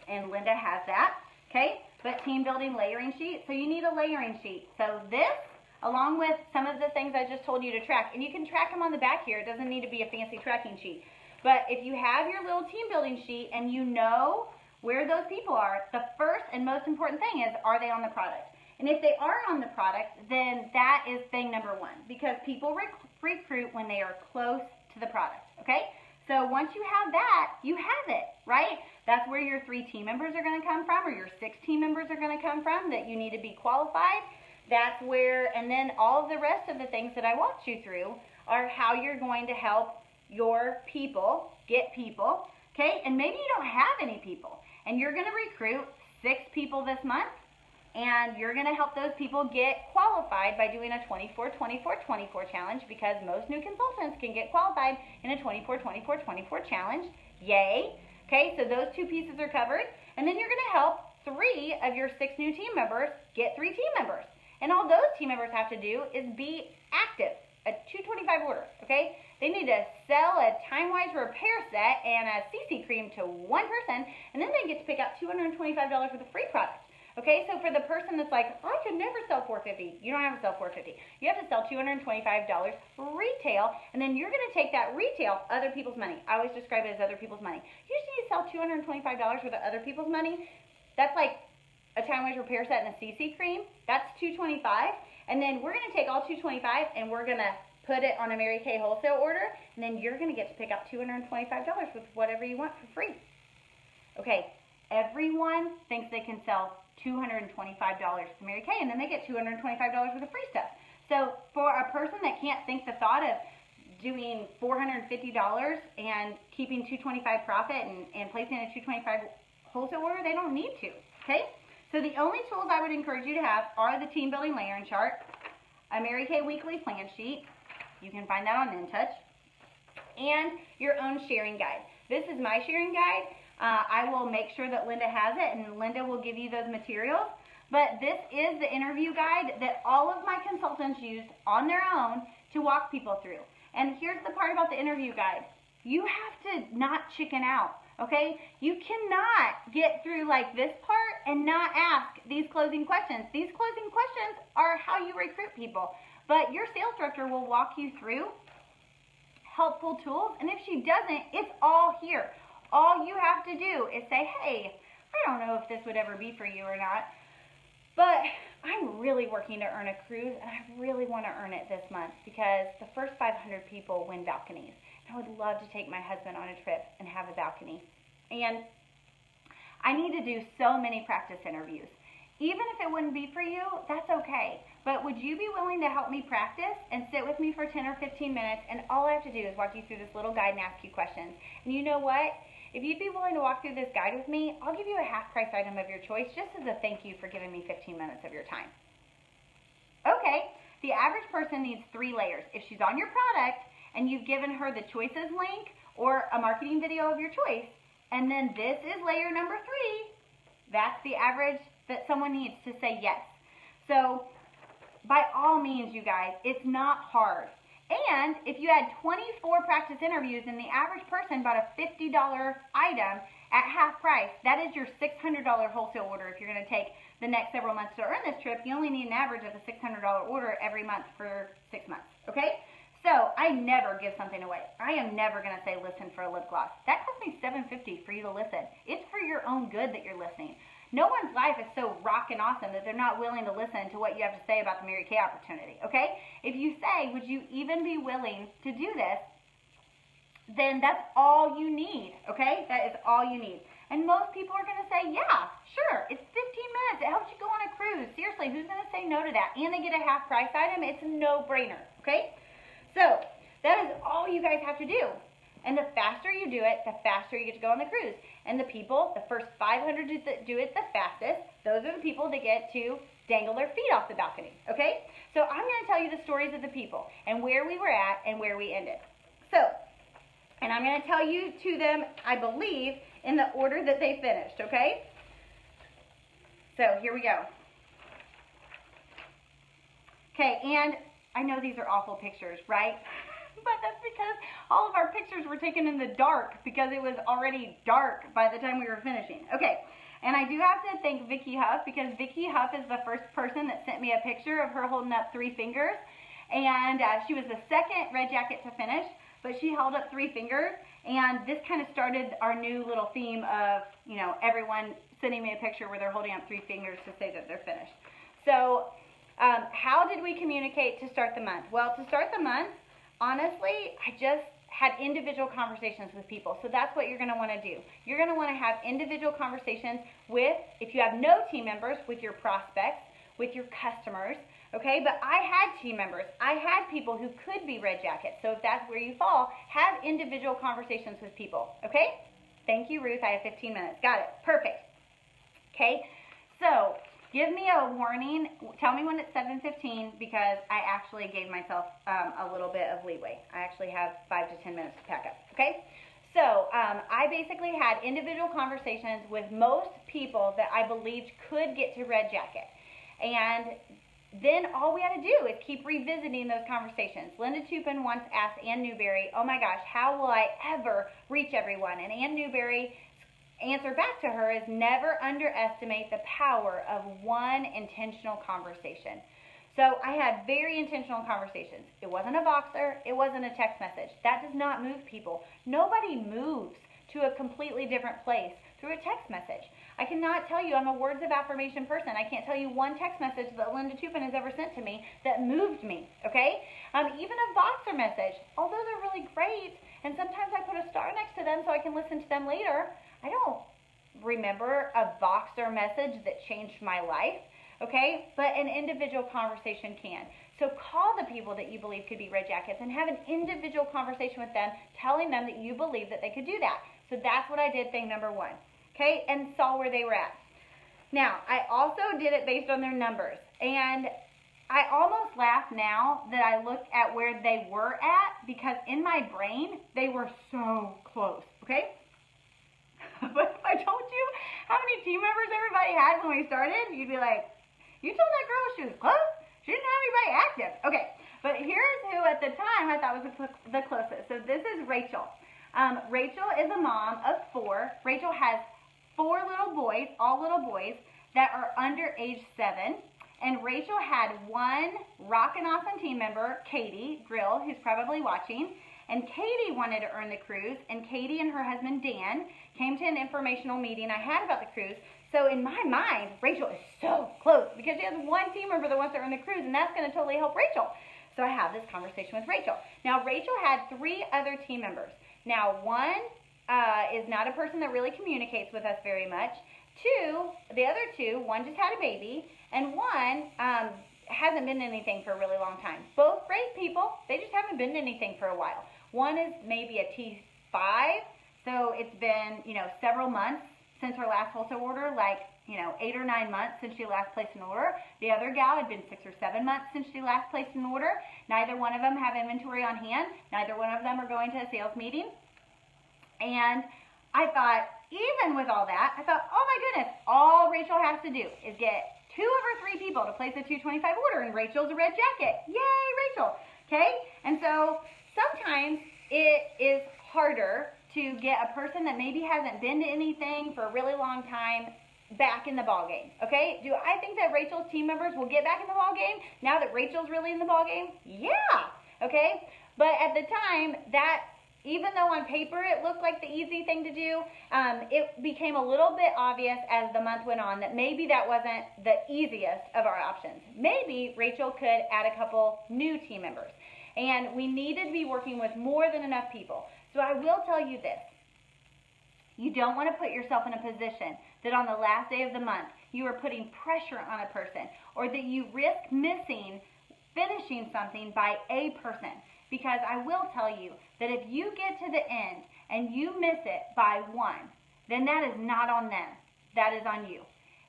and Linda has that, okay? But team building layering sheet, so you need a layering sheet. So this, along with some of the things I just told you to track, and you can track them on the back here. It doesn't need to be a fancy tracking sheet. But if you have your little team building sheet and you know where those people are, the first and most important thing is, are they on the product? And if they are on the product, then that is thing number 1, because people recruit when they are close to the product, okay? So once you have that, you have it, right? That's where your 3 team members are going to come from, or your 6 team members are going to come from, that you need to be qualified. That's where, and then all of the rest of the things that I walked you through are how you're going to help your people get people, okay? And maybe you don't have any people, and you're going to recruit 6 people this month, and you're going to help those people get qualified by doing a 24-24-24 challenge, because most new consultants can get qualified in a 24-24-24 challenge. Yay! Okay, so those 2 pieces are covered. And then you're going to help 3 of your 6 new team members get 3 team members. And all those team members have to do is be active. A 225 order, okay? They need to sell a time-wise repair set and a CC cream to 1 person, and then they get to pick out $225 worth of free product. Okay, so for the person that's like, I could never sell $450, you don't have to sell $450. You have to sell $225 retail, and then you're going to take that retail, other people's money. I always describe it as other people's money. You just need to sell $225 worth of other people's money. That's like a time-wise repair set and a CC cream. That's $225, and then we're going to take all $225 and we're going to put it on a Mary Kay wholesale order, and then you're going to get to pick out $225 with whatever you want for free. Okay, everyone thinks they can sell $225 to Mary Kay, and then they get $225 worth of free stuff. So for a person that can't think the thought of doing $450 and keeping $225 profit and placing a $225 wholesale order, they don't need to, okay? So the only tools I would encourage you to have are the team building layering chart, a Mary Kay weekly plan sheet, you can find that on InTouch, and your own sharing guide. This is my sharing guide. I will make sure that Linda has it, and Linda will give you those materials. But this is the interview guide that all of my consultants use on their own to walk people through. And here's the part about the interview guide. You have to not chicken out, okay? You cannot get through like this part and not ask these closing questions. These closing questions are how you recruit people. But your sales director will walk you through helpful tools, and if she doesn't, it's all here. All you have to do is say, hey, I don't know if this would ever be for you or not, but I'm really working to earn a cruise, and I really want to earn it this month because the first 500 people win balconies. And I would love to take my husband on a trip and have a balcony. And I need to do so many practice interviews. Even if it wouldn't be for you, that's okay. But would you be willing to help me practice and sit with me for 10 or 15 minutes, and all I have to do is walk you through this little guide and ask you questions. And you know what? If you'd be willing to walk through this guide with me, I'll give you a half price item of your choice just as a thank you for giving me 15 minutes of your time. Okay, the average person needs 3 layers. If she's on your product and you've given her the choices link or a marketing video of your choice, and then this is layer number 3, that's the average that someone needs to say yes. So by all means, you guys, it's not hard. And if you had 24 practice interviews and the average person bought a $50 item at half price, that is your $600 wholesale order. If you're going to take the next several months to earn this trip, you only need an average of a $600 order every month for 6 months, okay? So I never give something away. I am never going to say listen for a lip gloss. That cost me $7.50 for you to listen. It's for your own good that you're listening. No one's life is so rockin' awesome that they're not willing to listen to what you have to say about the Mary Kay opportunity, okay? If you say, would you even be willing to do this, then that's all you need, okay? That is all you need. And most people are going to say, yeah, sure, it's 15 minutes. It helps you go on a cruise. Seriously, who's going to say no to that? And they get a half price item. It's a no-brainer, okay? So that is all you guys have to do. And the faster you do it, the faster you get to go on the cruise. And the people, the first 500 do it the fastest, those are the people that get to dangle their feet off the balcony, okay? So I'm going to tell you the stories of the people and where we were at and where we ended. So, and I'm going to tell you to them, I believe, in the order that they finished, okay? So here we go. Okay, and I know these are awful pictures, right? But that's because all of our pictures were taken in the dark because it was already dark by the time we were finishing. Okay, and I do have to thank Vicki Huff because Vicki Huff is the first person that sent me a picture of her holding up 3 fingers. And she was the second red jacket to finish, but she held up 3 fingers. And this kind of started our new little theme of, you know, everyone sending me a picture where they're holding up 3 fingers to say that they're finished. So how did we communicate to start the month? Well, to start the month, honestly, I just had individual conversations with people. So that's what you're going to want to do. You're going to want to have individual conversations with, if you have no team members, with your prospects, with your customers, okay? But I had team members. I had people who could be red jackets. So if that's where you fall, have individual conversations with people, okay? Thank you, Ruth. I have 15 minutes. Got it. Perfect. Okay? So give me a warning. Tell me when it's 7:15 because I actually gave myself a little bit of leeway. I actually have 5 to 10 minutes to pack up, okay? So I basically had individual conversations with most people that I believed could get to red jacket. And then all we had to do is keep revisiting those conversations. Linda Tupin once asked Ann Newberry, oh my gosh, how will I ever reach everyone? And Ann Newberry answer back to her is never underestimate the power of one intentional conversation. So I had very intentional conversations. It wasn't a Voxer. It wasn't a text message. That does not move people. Nobody moves to a completely different place through a text message. I cannot tell you, I'm a words of affirmation person. I can't tell you one text message that Linda Tupin has ever sent to me that moved me, okay? Even a Voxer message, although they're really great, and sometimes I put a star next to them so I can listen to them later, I don't remember a Voxer message that changed my life, okay? But an individual conversation can. So call the people that you believe could be Red Jackets and have an individual conversation with them, telling them that you believe that they could do that. So that's what I did, thing number one, okay, and saw where they were at. Now, I also did it based on their numbers, and I almost laugh now that I look at where they were at, because in my brain, they were so close, okay? But if I told you how many team members everybody had when we started, you'd be like, you told that girl she was close? She didn't have anybody active. Okay, but here's who at the time I thought was the closest. So this is Rachel. Rachel is a mom of 4. Rachel has 4 little boys, all little boys, that are under age 7. And Rachel had one rockin' awesome team member, Katie Grill, who's probably watching. And Katie wanted to earn the cruise, and Katie and her husband, Dan, came to an informational meeting I had about the cruise. So in my mind, Rachel is so close because she has one team member that wants to earn the cruise, and that's going to totally help Rachel. So I have this conversation with Rachel. Now, Rachel had 3 other team members. Now, one is not a person that really communicates with us very much. The other two, one just had a baby, and one hasn't been to anything for a really long time. Both great people, they just haven't been to anything for a while. One is maybe a T5, so it's been, several months since her last wholesale order, like, 8 or 9 months since she last placed an order. The other gal had been 6 or 7 months since she last placed an order. Neither one of them have inventory on hand. Neither one of them are going to a sales meeting. And I thought, even with all that, I thought, oh my goodness, all Rachel has to do is get 2 of her 3 people to place a 225 order, and Rachel's a Red Jacket. Yay, Rachel. Okay? And so sometimes it is harder to get a person that maybe hasn't been to anything for a really long time back in the ball game. Okay? Do I think that Rachel's team members will get back in the ball game now that Rachel's really in the ball game? Yeah. Okay? But at the time, even though on paper it looked like the easy thing to do, it became a little bit obvious as the month went on that maybe that wasn't the easiest of our options. Maybe Rachel could add a couple new team members. And we needed to be working with more than enough people. So I will tell you this. You don't want to put yourself in a position that on the last day of the month you are putting pressure on a person, or that you risk finishing something by a person. Because I will tell you that if you get to the end and you miss it by 1, then that is not on them. That is on you.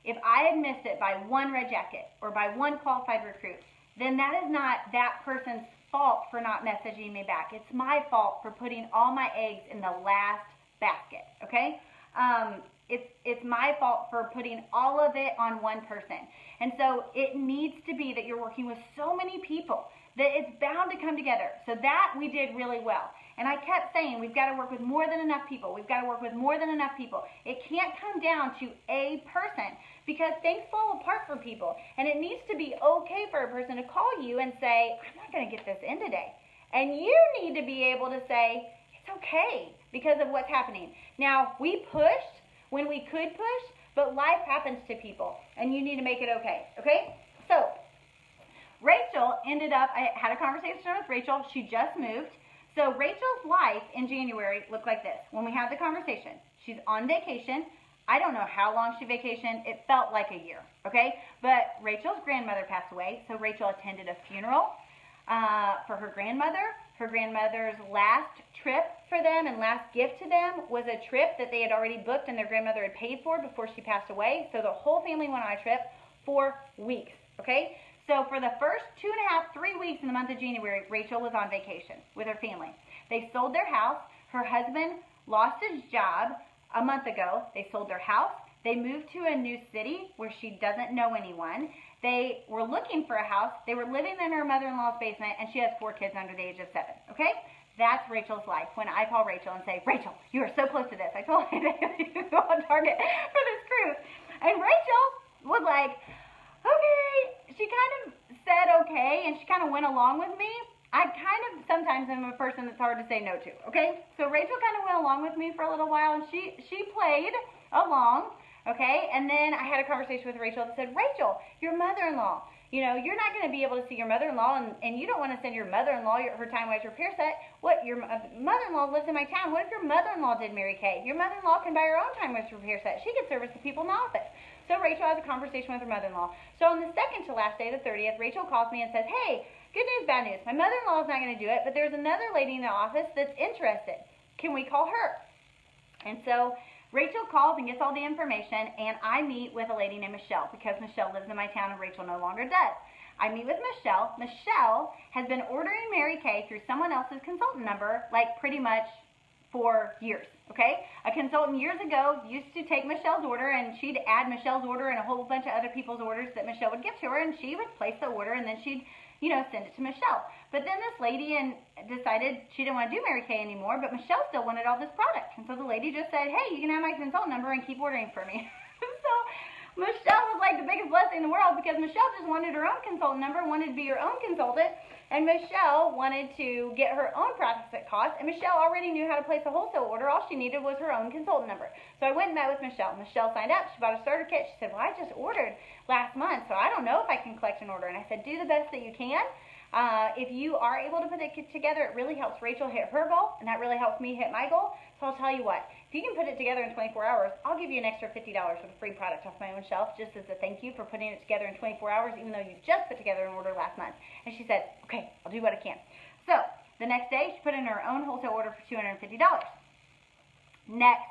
If I had missed it by 1 Red Jacket or by 1 qualified recruit, then that is not that person's fault for not messaging me back. It's my fault for putting all my eggs in the last basket, okay? It's my fault for putting all of it on one person. And so it needs to be that you're working with so many people that it's bound to come together. So that we did really well. And I kept saying, we've got to work with more than enough people. We've got to work with more than enough people. It can't come down to a person, because things fall apart for people. And it needs to be okay for a person to call you and say, I'm not going to get this in today. And you need to be able to say, it's okay because of what's happening. Now, we pushed when we could push, but life happens to people. And you need to make it okay. Okay? So, Rachel I had a conversation with Rachel. She just moved. So Rachel's life in January looked like this. When we had the conversation, she's on vacation. I don't know how long she vacationed. It felt like a year, okay? But Rachel's grandmother passed away, so Rachel attended a funeral for her grandmother. Her grandmother's last trip for them and last gift to them was a trip that they had already booked and their grandmother had paid for before she passed away. So the whole family went on a trip for weeks, okay? So for the first 2.5, 3 weeks in the month of January, Rachel was on vacation with her family. They sold their house. Her husband lost his job a month ago. They sold their house. They moved to a new city where she doesn't know anyone. They were looking for a house. They were living in her mother-in-law's basement, and she has 4 kids under the age of 7, okay? That's Rachel's life. When I call Rachel and say, Rachel, you are so close to this. I told her to go on target for this cruise. And Rachel was like, okay. She kind of said okay, and she kind of went along with me. I kind of sometimes am a person that's hard to say no to, okay? So Rachel kind of went along with me for a little while, and she played along, okay? And then I had a conversation with Rachel that said, Rachel, your mother-in-law, you're not going to be able to see your mother-in-law, and you don't want to send your mother-in-law her time-wise repair set. What, your mother-in-law lives in my town. What if your mother-in-law did Mary Kay? Your mother-in-law can buy her own time-wise repair set. She could service the people in the office. So Rachel has a conversation with her mother-in-law. So on the second to last day, the 30th, Rachel calls me and says, hey, good news, bad news. My mother-in-law is not going to do it, but there's another lady in the office that's interested. Can we call her? And so Rachel calls and gets all the information, and I meet with a lady named Michelle because Michelle lives in my town and Rachel no longer does. I meet with Michelle. Michelle has been ordering Mary Kay through someone else's consultant number, like pretty much for years, okay? A consultant years ago used to take Michelle's order, and she'd add Michelle's order and a whole bunch of other people's orders that Michelle would give to her, and she would place the order, and then she'd, send it to Michelle. But then this lady decided she didn't want to do Mary Kay anymore, but Michelle still wanted all this product. And so the lady just said, hey, you can have my consultant number and keep ordering for me. So Michelle was like the biggest blessing in the world because Michelle just wanted her own consultant number, wanted to be her own consultant, and Michelle wanted to get her own products at cost, and Michelle already knew how to place a wholesale order. All she needed was her own consultant number. So I went and met with Michelle. Michelle signed up. She bought a starter kit. She said, well, I just ordered last month, so I don't know if I can collect an order. And I said, do the best that you can. If you are able to put it together, it really helps Rachel hit her goal, and that really helps me hit my goal. So I'll tell you what, if you can put it together in 24 hours, I'll give you an extra $50 with a free product off my own shelf, just as a thank you for putting it together in 24 hours, even though you just put together an order last month. And she said, okay, I'll do what I can. So the next day, she put in her own wholesale order for $250. Next,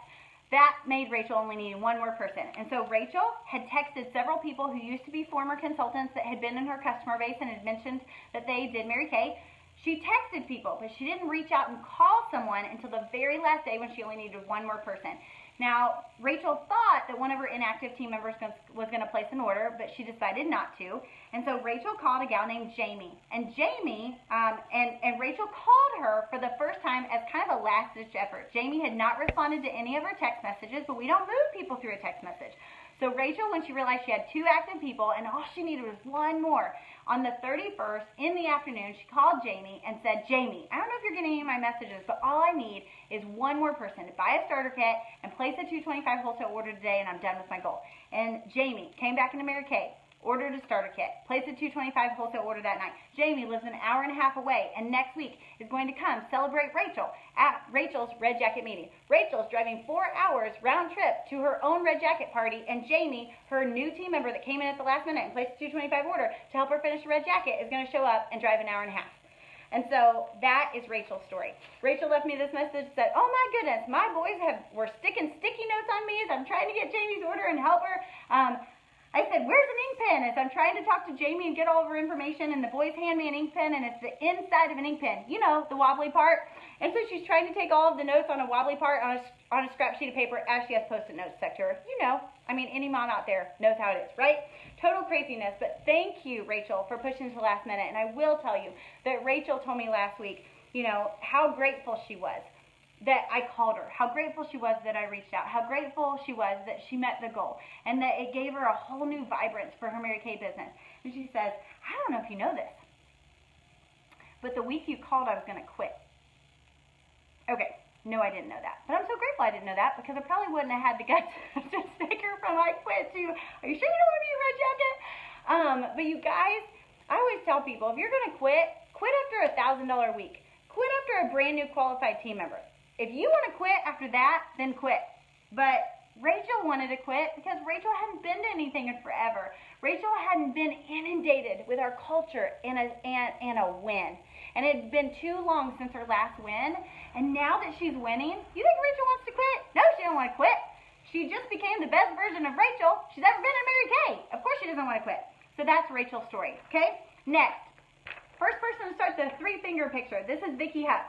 that made Rachel only needing one more person. And so Rachel had texted several people who used to be former consultants that had been in her customer base and had mentioned that they did Mary Kay. She texted people, but she didn't reach out and call someone until the very last day when she only needed one more person. Now, Rachel thought that one of her inactive team members was going to place an order, but she decided not to. And so Rachel called a gal named Jamie. And Jamie, and Rachel called her for the first time as kind of a last-ditch effort. Jamie had not responded to any of her text messages, but we don't move people through a text message. So Rachel, when she realized she had 2 active people and all she needed was one more, on the 31st in the afternoon, she called Jamie and said, Jamie, I don't know if you're getting any of my messages, but all I need is one more person to buy a starter kit and place a $225 wholesale order today, and I'm done with my goal. And Jamie came back into Mary Kay, ordered a starter kit, placed a $225 wholesale order that night. Jamie lives an hour and a half away, and next week is going to come celebrate Rachel at Rachel's Red Jacket meeting. Rachel's driving 4 hours round trip to her own Red Jacket party, and Jamie, her new team member that came in at the last minute and placed a $225 order to help her finish the Red Jacket, is going to show up and drive an hour and a half. And so that is Rachel's story. Rachel left me this message, said, oh my goodness, my boys were sticking sticky notes on me as I'm trying to get Jamie's order and help her. I said, where's an ink pen? As I'm trying to talk to Jamie and get all of her information, and the boys hand me an ink pen, and it's the inside of an ink pen. You know, the wobbly part. And so she's trying to take all of the notes on a wobbly part on a scrap sheet of paper as she has Post-it notes stuck to her. You know, I mean, any mom out there knows how it is, right? Total craziness. But thank you, Rachel, for pushing to the last minute. And I will tell you that Rachel told me last week, how grateful she was that I called her, how grateful she was that I reached out, how grateful she was that she met the goal, and that it gave her a whole new vibrance for her Mary Kay business. And she says, I don't know if you know this, but the week you called, I was going to quit. Okay, no, I didn't know that. But I'm so grateful I didn't know that, because I probably wouldn't have had the guts to stick her from I quit to, are you sure you don't want to be a Red Jacket? But you guys, I always tell people, if you're going to quit after $1,000 a week. Quit after a brand new qualified team member. If you want to quit after that, then quit. But Rachel wanted to quit because Rachel hadn't been to anything in forever. Rachel hadn't been inundated with our culture and a win. And it had been too long since her last win. And now that she's winning, you think Rachel wants to quit? No, she doesn't want to quit. She just became the best version of Rachel she's ever been in Mary Kay. Of course she doesn't want to quit. So that's Rachel's story, okay? Next, first person to start the 3-finger picture. This is Vicki Huff.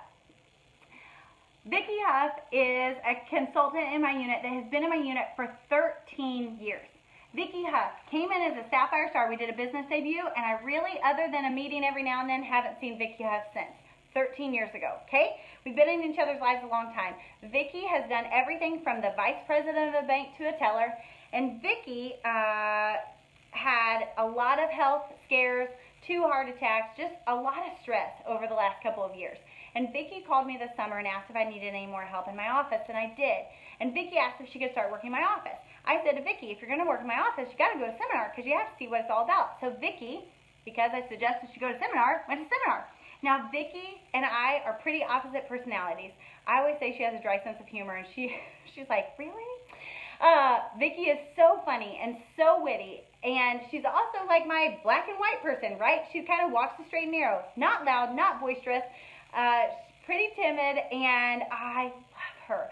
Vicki Huff is a consultant in my unit that has been in my unit for 13 years. Vicki Huff came in as a Sapphire Star. We did a business debut, and I really, other than a meeting every now and then, haven't seen Vicki Huff since. 13 years ago, okay? We've been in each other's lives a long time. Vicki has done everything from the vice president of a bank to a teller, and Vicki had a lot of health scares, 2 heart attacks, just a lot of stress over the last couple of years. And Vicki called me this summer and asked if I needed any more help in my office, and I did. And Vicki asked if she could start working in my office. I said to Vicki, if you're going to work in my office, you got to go to seminar because you have to see what it's all about. So Vicki, because I suggested she go to seminar, went to seminar. Now Vicki and I are pretty opposite personalities. I always say she has a dry sense of humor, and she's like, really? Vicki is so funny and so witty, and she's also like my black and white person, right? She kind of walks the straight and narrow, not loud, not boisterous, pretty timid, and I love her.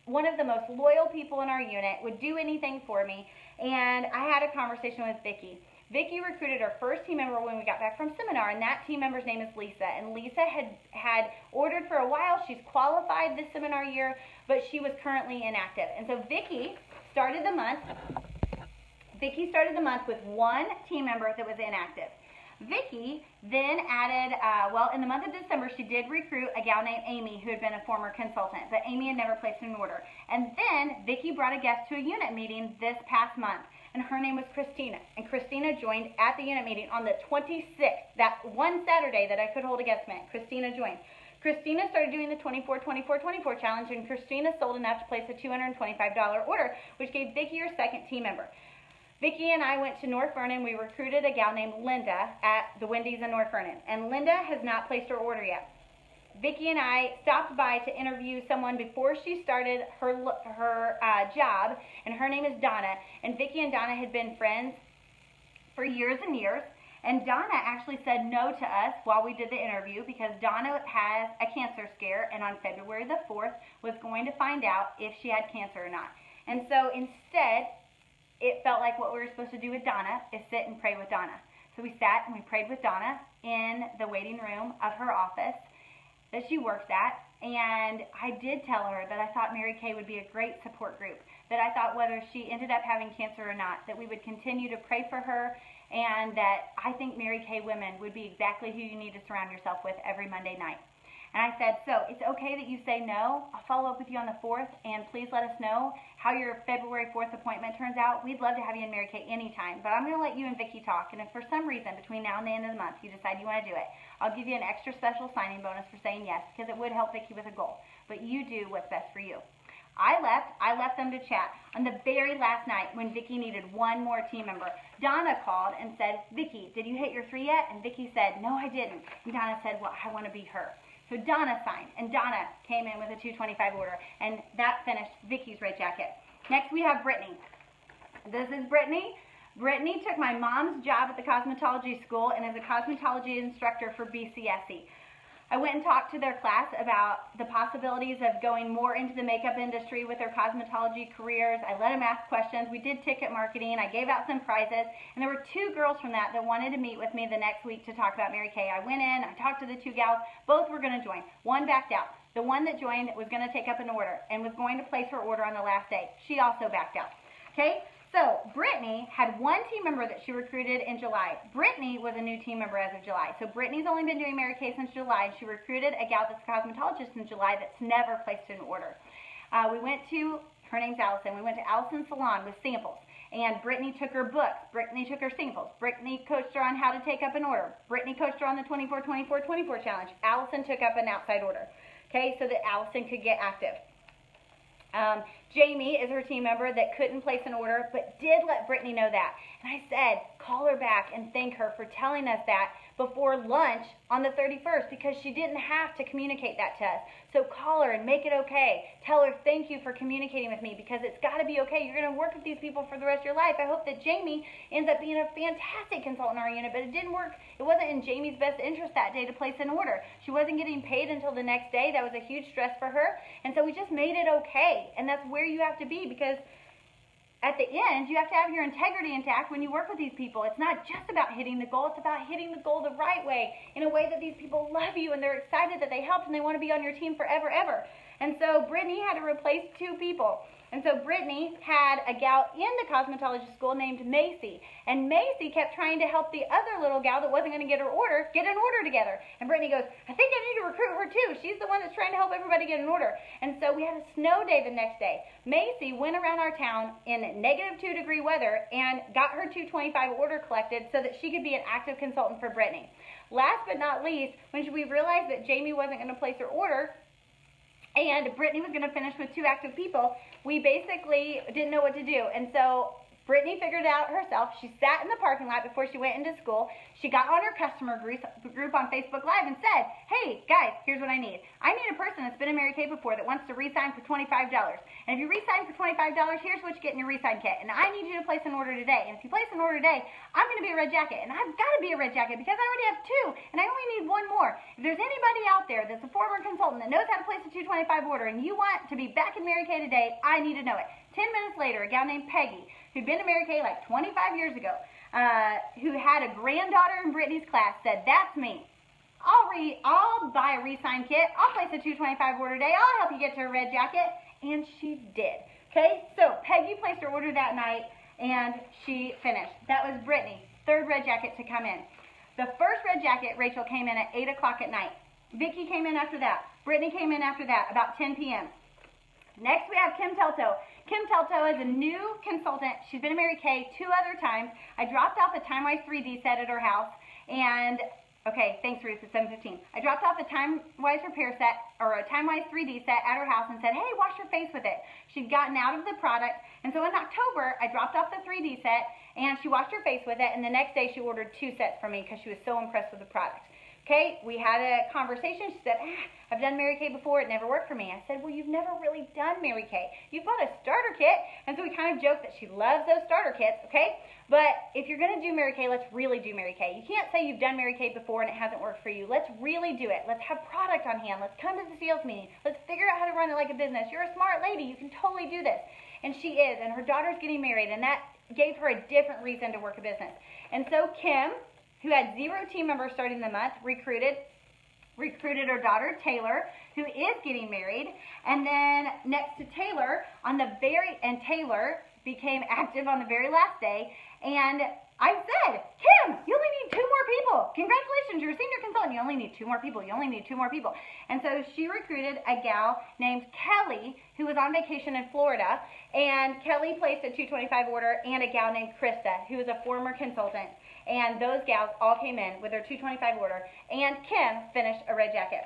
One of the most loyal people in our unit, would do anything for me, and I had a conversation with Vicki. Vicki recruited her first team member when we got back from seminar, and that team member's name is Lisa. And Lisa had ordered for a while. She's qualified this seminar year, but she was currently inactive. And so Vicki started the month with one team member that was inactive. Vicki then added, in the month of December, she did recruit a gal named Amy, who had been a former consultant, but Amy had never placed an order. And then Vicki brought a guest to a unit meeting this past month, and her name was Christina. And Christina joined at the unit meeting on the 26th, that one Saturday that I could hold a guest meeting. Christina joined. Christina started doing the 24-24-24 challenge, and Christina sold enough to place a $225 order, which gave Vicki her second team member. Vicki and I went to North Vernon. We recruited a gal named Linda at the Wendy's in North Vernon, and Linda has not placed her order yet. Vicki and I stopped by to interview someone before she started her job, and her name is Donna. And Vicki and Donna had been friends for years and years. And Donna actually said no to us while we did the interview because Donna has a cancer scare, and on February the 4th was going to find out if she had cancer or not. And so instead, it felt like what we were supposed to do with Donna is sit and pray with Donna. So we sat and we prayed with Donna in the waiting room of her office that she works at, and I did tell her that I thought Mary Kay would be a great support group, that I thought whether she ended up having cancer or not, that we would continue to pray for her, and that I think Mary Kay women would be exactly who you need to surround yourself with every Monday night. And I said, so it's okay that you say no. I'll follow up with you on the 4th, and please let us know how your February 4th appointment turns out. We'd love to have you in Mary Kay anytime, but I'm going to let you and Vicki talk, and if for some reason between now and the end of the month you decide you want to do it, I'll give you an extra special signing bonus for saying yes, because it would help Vicki with a goal. But you do what's best for you. I left them to chat. On the very last night when Vicki needed one more team member, Donna called and said, Vicki, did you hit your 3 yet? And Vicki said, no, I didn't. And Donna said, well, I want to be her. So Donna signed, and Donna came in with a $225 order, and that finished Vicki's red jacket. Next we have Brittany. This is Brittany. Brittany took my mom's job at the cosmetology school and is a cosmetology instructor for BCSE. I went and talked to their class about the possibilities of going more into the makeup industry with their cosmetology careers. I let them ask questions. We did ticket marketing. I gave out some prizes. And there were 2 girls from that wanted to meet with me the next week to talk about Mary Kay. I went in. I talked to the 2 gals. Both were going to join. One backed out. The one that joined was going to take up an order and was going to place her order on the last day. She also backed out. Okay? So Brittany had one team member that she recruited in July. Brittany was a new team member as of July. So Brittany's only been doing Mary Kay since July. She recruited a gal that's a cosmetologist in July that's never placed an order. We went to, her name's Allison, we went to Allison's salon with samples. And Brittany took her books. Brittany took her samples. Brittany coached her on how to take up an order. Brittany coached her on the 24-24-24 challenge. Allison took up an outside order, okay, so that Allison could get active. Jamie is her team member that couldn't place an order, but did let Brittany know that. And I said, call her back and thank her for telling us that before lunch on the 31st, because she didn't have to communicate that to us. So call her and make it okay. Tell her thank you for communicating with me, because it's got to be okay. You're going to work with these people for the rest of your life. I hope that Jamie ends up being a fantastic consultant in our unit, but it didn't work. It wasn't in Jamie's best interest that day to place an order. She wasn't getting paid until the next day. That was a huge stress for her. And so we just made it okay. And that's where you have to be, because at the end, you have to have your integrity intact when you work with these people. It's not just about hitting the goal. It's about hitting the goal the right way, in a way that these people love you and they're excited that they helped and they want to be on your team forever, ever. And so Brittany had to replace 2 people. And so Brittany had a gal in the cosmetology school named Macy. And Macy kept trying to help the other little gal that wasn't going to get her order, get an order together. And Brittany goes, I think I need to recruit her too. She's the one that's trying to help everybody get an order. And so we had a snow day the next day. Macy went around our town in -2-degree weather and got her 225 order collected so that she could be an active consultant for Brittany. Last but not least, when we realized that Jamie wasn't going to place her order, and Brittany was going to finish with 2 active people, we basically didn't know what to do. And so Brittany figured it out herself. She sat in the parking lot before she went into school. She got on her customer group on Facebook Live and said, hey, guys, here's what I need. I need a person that's been in Mary Kay before that wants to re-sign for $25. And if you re-sign for $25, here's what you get in your re-sign kit. And I need you to place an order today. And if you place an order today, I'm going to be a red jacket. And I've got to be a red jacket because I already have 2, and I only need 1 more. If there's anybody out there that's a former consultant that knows how to place a 225 order and you want to be back in Mary Kay today, I need to know it. 10 minutes later, a gal named Peggy, who'd been to Mary Kay like 25 years ago, who had a granddaughter in Brittany's class, said, that's me. I'll buy a re-sign kit. I'll place a 225 order today. I'll help you get to a red jacket. And she did. Okay, so Peggy placed her order that night, and she finished. That was Brittany, 3rd red jacket to come in. The first red jacket, Rachel, came in at 8 o'clock at night. Vicky came in after that. Brittany came in after that, about 10 p.m. Next, we have Kim Telto. Kim Telto is a new consultant. She's been in Mary Kay 2 other times. I dropped off a TimeWise 3D set at her house, and okay, thanks, Ruth, it's 7:15. I dropped off a TimeWise repair set, or a TimeWise 3D set at her house and said, hey, wash your face with it. She'd gotten out of the product, and so in October, I dropped off the 3D set, and she washed her face with it, and the next day she ordered 2 sets from me because she was so impressed with the product. Okay, we had a conversation. She said, I've done Mary Kay before. It never worked for me. I said, well, you've never really done Mary Kay. You bought a starter kit. And so we kind of joked that she loves those starter kits, okay? But if you're going to do Mary Kay, let's really do Mary Kay. You can't say you've done Mary Kay before and it hasn't worked for you. Let's really do it. Let's have product on hand. Let's come to the sales meeting. Let's figure out how to run it like a business. You're a smart lady. You can totally do this. And she is. And her daughter's getting married. And that gave her a different reason to work a business. And so Kim, who had 0 team members starting the month, recruited her daughter, Taylor, who is getting married. And then next to Taylor, and Taylor became active on the very last day. And I said, Kim, you only need 2 more people. Congratulations, you're a senior consultant. You only need 2 more people. You only need 2 more people. And so she recruited a gal named Kelly, who was on vacation in Florida. And Kelly placed a 225 order, and a gal named Krista, who was a former consultant. And those gals all came in with their 225 order, and Kim finished a red jacket.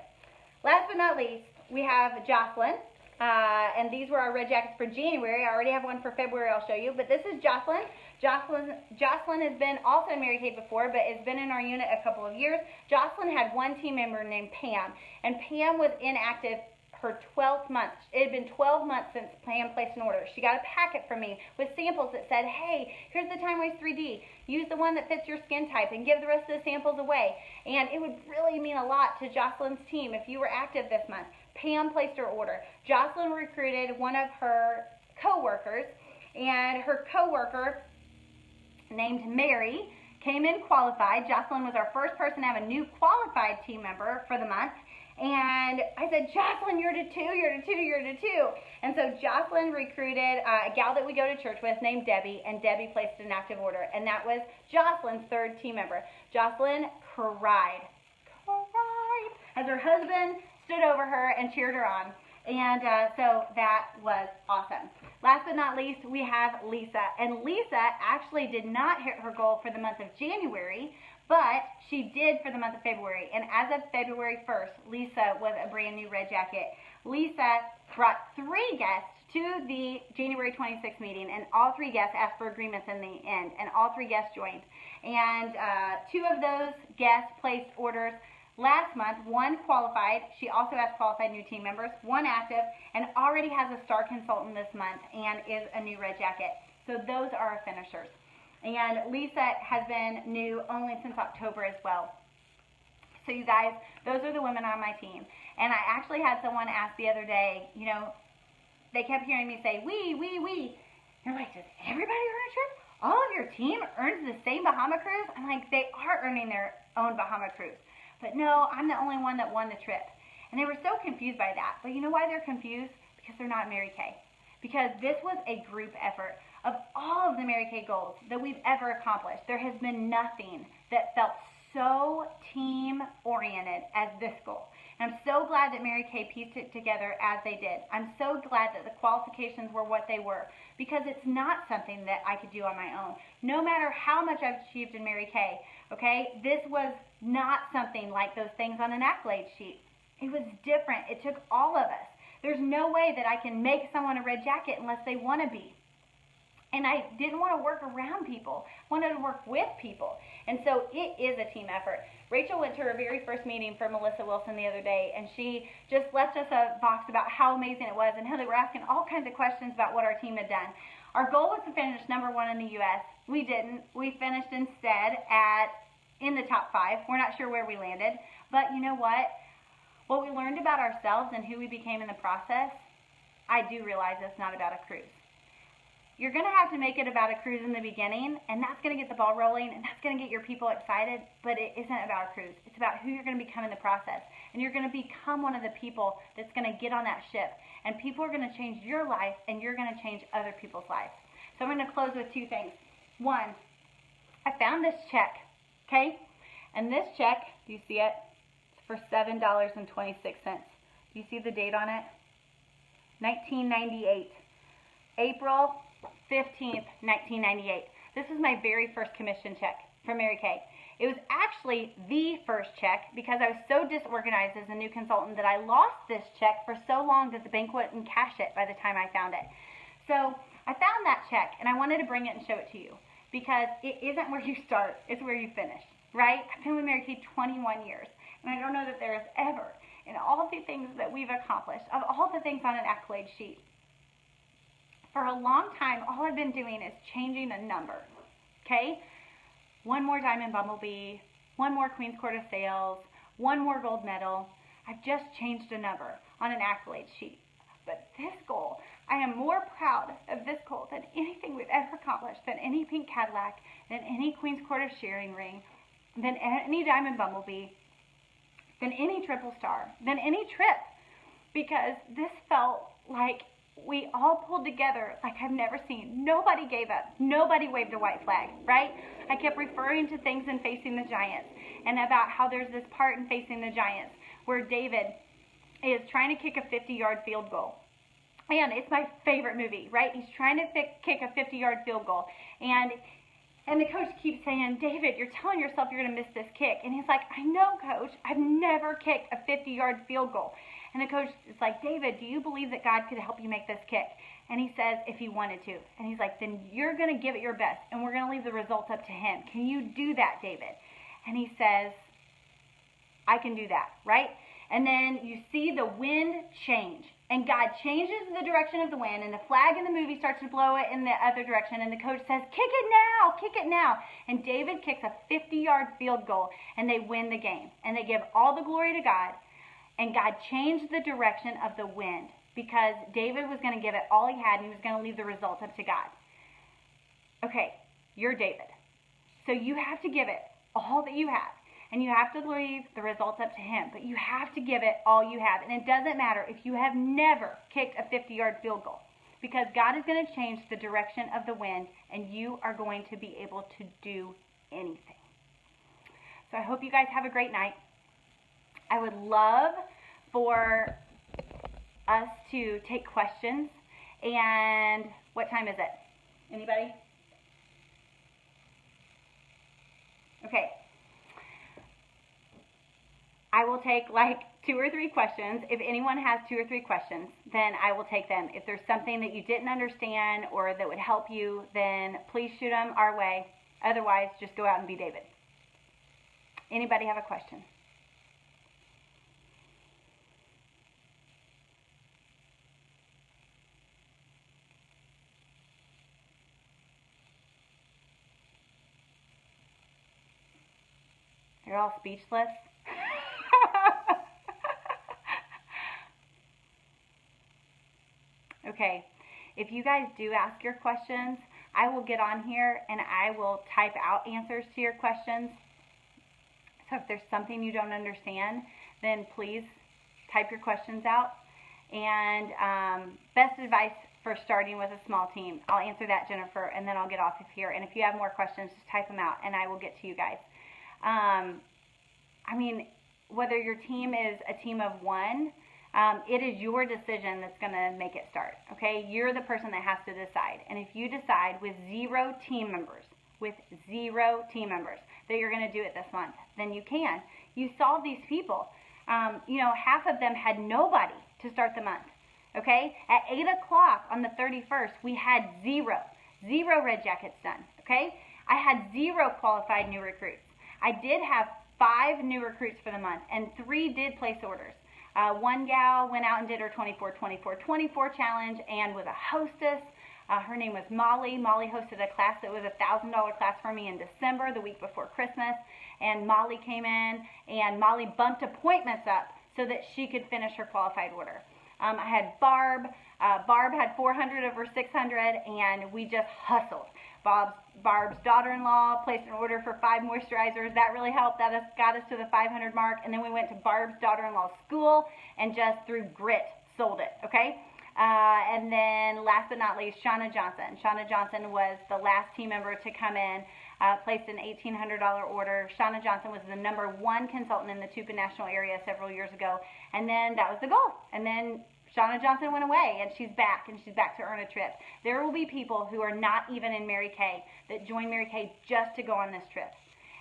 Last but not least, we have Jocelyn, and these were our red jackets for January. I already have one for February I'll show you, but this is Jocelyn. Jocelyn has been also in Mary Kay before, but has been in our unit a couple of years. Jocelyn had 1 team member named Pam, and Pam was inactive her 12th month. It had been 12 months since Pam placed an order. She got a packet from me with samples that said, hey, here's the TimeWise 3D. Use the one that fits your skin type and give the rest of the samples away. And it would really mean a lot to Jocelyn's team if you were active this month. Pam placed her order. Jocelyn recruited one of her co-workers, and her co-worker named Mary came in qualified. Jocelyn was our first person to have a new qualified team member for the month. And I said, Jocelyn, you're to 2, you're to 2, you're to 2. And so Jocelyn recruited a gal that we go to church with named Debbie, and Debbie placed an active order. And that was Jocelyn's 3rd team member. Jocelyn cried as her husband stood over her and cheered her on. And so that was awesome. Last but not least, we have Lisa. And Lisa actually did not hit her goal for the month of January, but she did for the month of February. And as of February 1st, Lisa was a brand new red jacket. Lisa brought 3 guests to the January 26th meeting, and all 3 guests asked for agreements in the end, and all 3 guests joined. And 2 of those guests placed orders last month. 1 qualified. She also has qualified new team members. 1 active, and already has a star consultant this month and is a new red jacket. So those are our finishers. And Lisa has been new only since October as well. So you guys, those are the women on my team. And I actually had someone ask the other day, you know, they kept hearing me say, we. They're like, does everybody earn a trip? All of your team earns the same Bahama cruise? I'm like, they are earning their own Bahama cruise. But no, I'm the only one that won the trip. And they were so confused by that. But you know why they're confused? Because they're not Mary Kay. Because this was a group effort. Of all of the Mary Kay goals that we've ever accomplished, there has been nothing that felt so team-oriented as this goal. And I'm so glad that Mary Kay pieced it together as they did. I'm so glad that the qualifications were what they were, because it's not something that I could do on my own. No matter how much I've achieved in Mary Kay, okay, this was not something like those things on an accolade sheet. It was different. It took all of us. There's no way that I can make someone a red jacket unless they want to be. And I didn't want to work around people. I wanted to work with people. And so it is a team effort. Rachel went to her very first meeting for Melissa Wilson the other day, and she just left us a box about how amazing it was and how they were asking all kinds of questions about what our team had done. Our goal was to finish number 1 in the U.S. We didn't. We finished instead in the top 5. We're not sure where we landed. But you know what? What we learned about ourselves and who we became in the process, I do realize it's not about a cruise. You're going to have to make it about a cruise in the beginning, and that's going to get the ball rolling, and that's going to get your people excited, but it isn't about a cruise. It's about who you're going to become in the process, and you're going to become one of the people that's going to get on that ship, and people are going to change your life, and you're going to change other people's lives. So I'm going to close with 2 things. 1, I found this check, okay? And this check, do you see it? It's for $7.26. Do you see the date on it? 1998. April 15th, 1998. This is my very first commission check from Mary Kay. It was actually the first check because I was so disorganized as a new consultant that I lost this check for so long that the bank wouldn't cash it by the time I found it. So I found that check and I wanted to bring it and show it to you because it isn't where you start, it's where you finish, right? I've been with Mary Kay 21 years and I don't know that there is ever, in all the things that we've accomplished, of all the things on an accolade sheet, for a long time, all I've been doing is changing a number, okay? 1 more Diamond Bumblebee, 1 more Queen's Court of Sales, 1 more gold medal. I've just changed a number on an accolade sheet. But this goal, I am more proud of this goal than anything we've ever accomplished, than any pink Cadillac, than any Queen's Court of Sharing ring, than any Diamond Bumblebee, than any triple star, than any trip. Because this felt like we all pulled together like I've never seen. Nobody gave up. Nobody waved a white flag, right? I kept referring to things in Facing the Giants and about how there's this part in Facing the Giants where David is trying to kick a 50-yard field goal. And it's my favorite movie, right? He's trying to kick a 50-yard field goal. And the coach keeps saying, David, you're telling yourself you're going to miss this kick. And he's like, I know, coach. I've never kicked a 50-yard field goal. And the coach is like, David, do you believe that God could help you make this kick? And he says, if he wanted to. And he's like, then you're going to give it your best, and we're going to leave the results up to him. Can you do that, David? And he says, I can do that, right? And then you see the wind change. And God changes the direction of the wind, and the flag in the movie starts to blow it in the other direction. And the coach says, kick it now, kick it now. And David kicks a 50-yard field goal, and they win the game. And they give all the glory to God. And God changed the direction of the wind because David was going to give it all he had and he was going to leave the results up to God. Okay, you're David. So you have to give it all that you have. And you have to leave the results up to him. But you have to give it all you have. And it doesn't matter if you have never kicked a 50-yard field goal. Because God is going to change the direction of the wind and you are going to be able to do anything. So I hope you guys have a great night. I would love for us to take questions. And what time is it? Anybody? Okay. I will take like 2 or 3 questions. If anyone has 2 or 3 questions, then I will take them. If there's something that you didn't understand or that would help you, then please shoot them our way. Otherwise, just go out and be David. Anybody have a question? You're all speechless. Okay, if you guys do ask your questions, I will get on here and I will type out answers to your questions. So if there's something you don't understand, then please type your questions out. And best advice for starting with a small team. I'll answer that, Jennifer, and then I'll get off of here. And if you have more questions, just type them out and I will get to you guys. I mean, whether your team is a team of 1, it is your decision that's going to make it start, okay? You're the person that has to decide. And if you decide with 0 team members, that you're going to do it this month, then you can. You saw these people. Half of them had nobody to start the month, okay? At 8 o'clock on the 31st, we had 0. 0 red jackets done, okay? I had 0 qualified new recruits. I did have 5 new recruits for the month, and 3 did place orders. One gal went out and did her 24-24-24 challenge and was a hostess. Her name was Molly. Molly hosted a class that was a $1,000 class for me in December, the week before Christmas. And Molly came in, and Molly bumped appointments up so that she could finish her qualified order. I had Barb. Barb had 400 over 600, and we just hustled. Barb's daughter-in-law placed an order for 5 moisturizers. That really helped. That got us to the 500 mark. And then we went to Barb's daughter-in-law's school and just through grit sold it, okay? And then last but not least, Shauna Johnson. Shauna Johnson was the last team member to come in, placed an $1,800 order. Shauna Johnson was the #1 consultant in the Tucson National area several years ago. And then that was the goal. And then Shauna Johnson went away, and she's back to earn a trip. There will be people who are not even in Mary Kay that join Mary Kay just to go on this trip.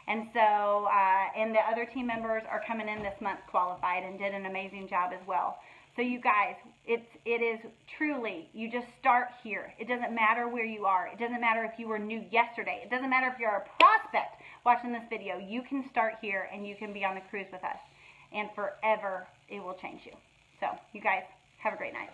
And so, and the other team members are coming in this month qualified and did an amazing job as well. So you guys, it is truly, you just start here. It doesn't matter where you are. It doesn't matter if you were new yesterday. It doesn't matter if you're a prospect watching this video. You can start here, and you can be on the cruise with us. And forever, it will change you. So, you guys, have a great night.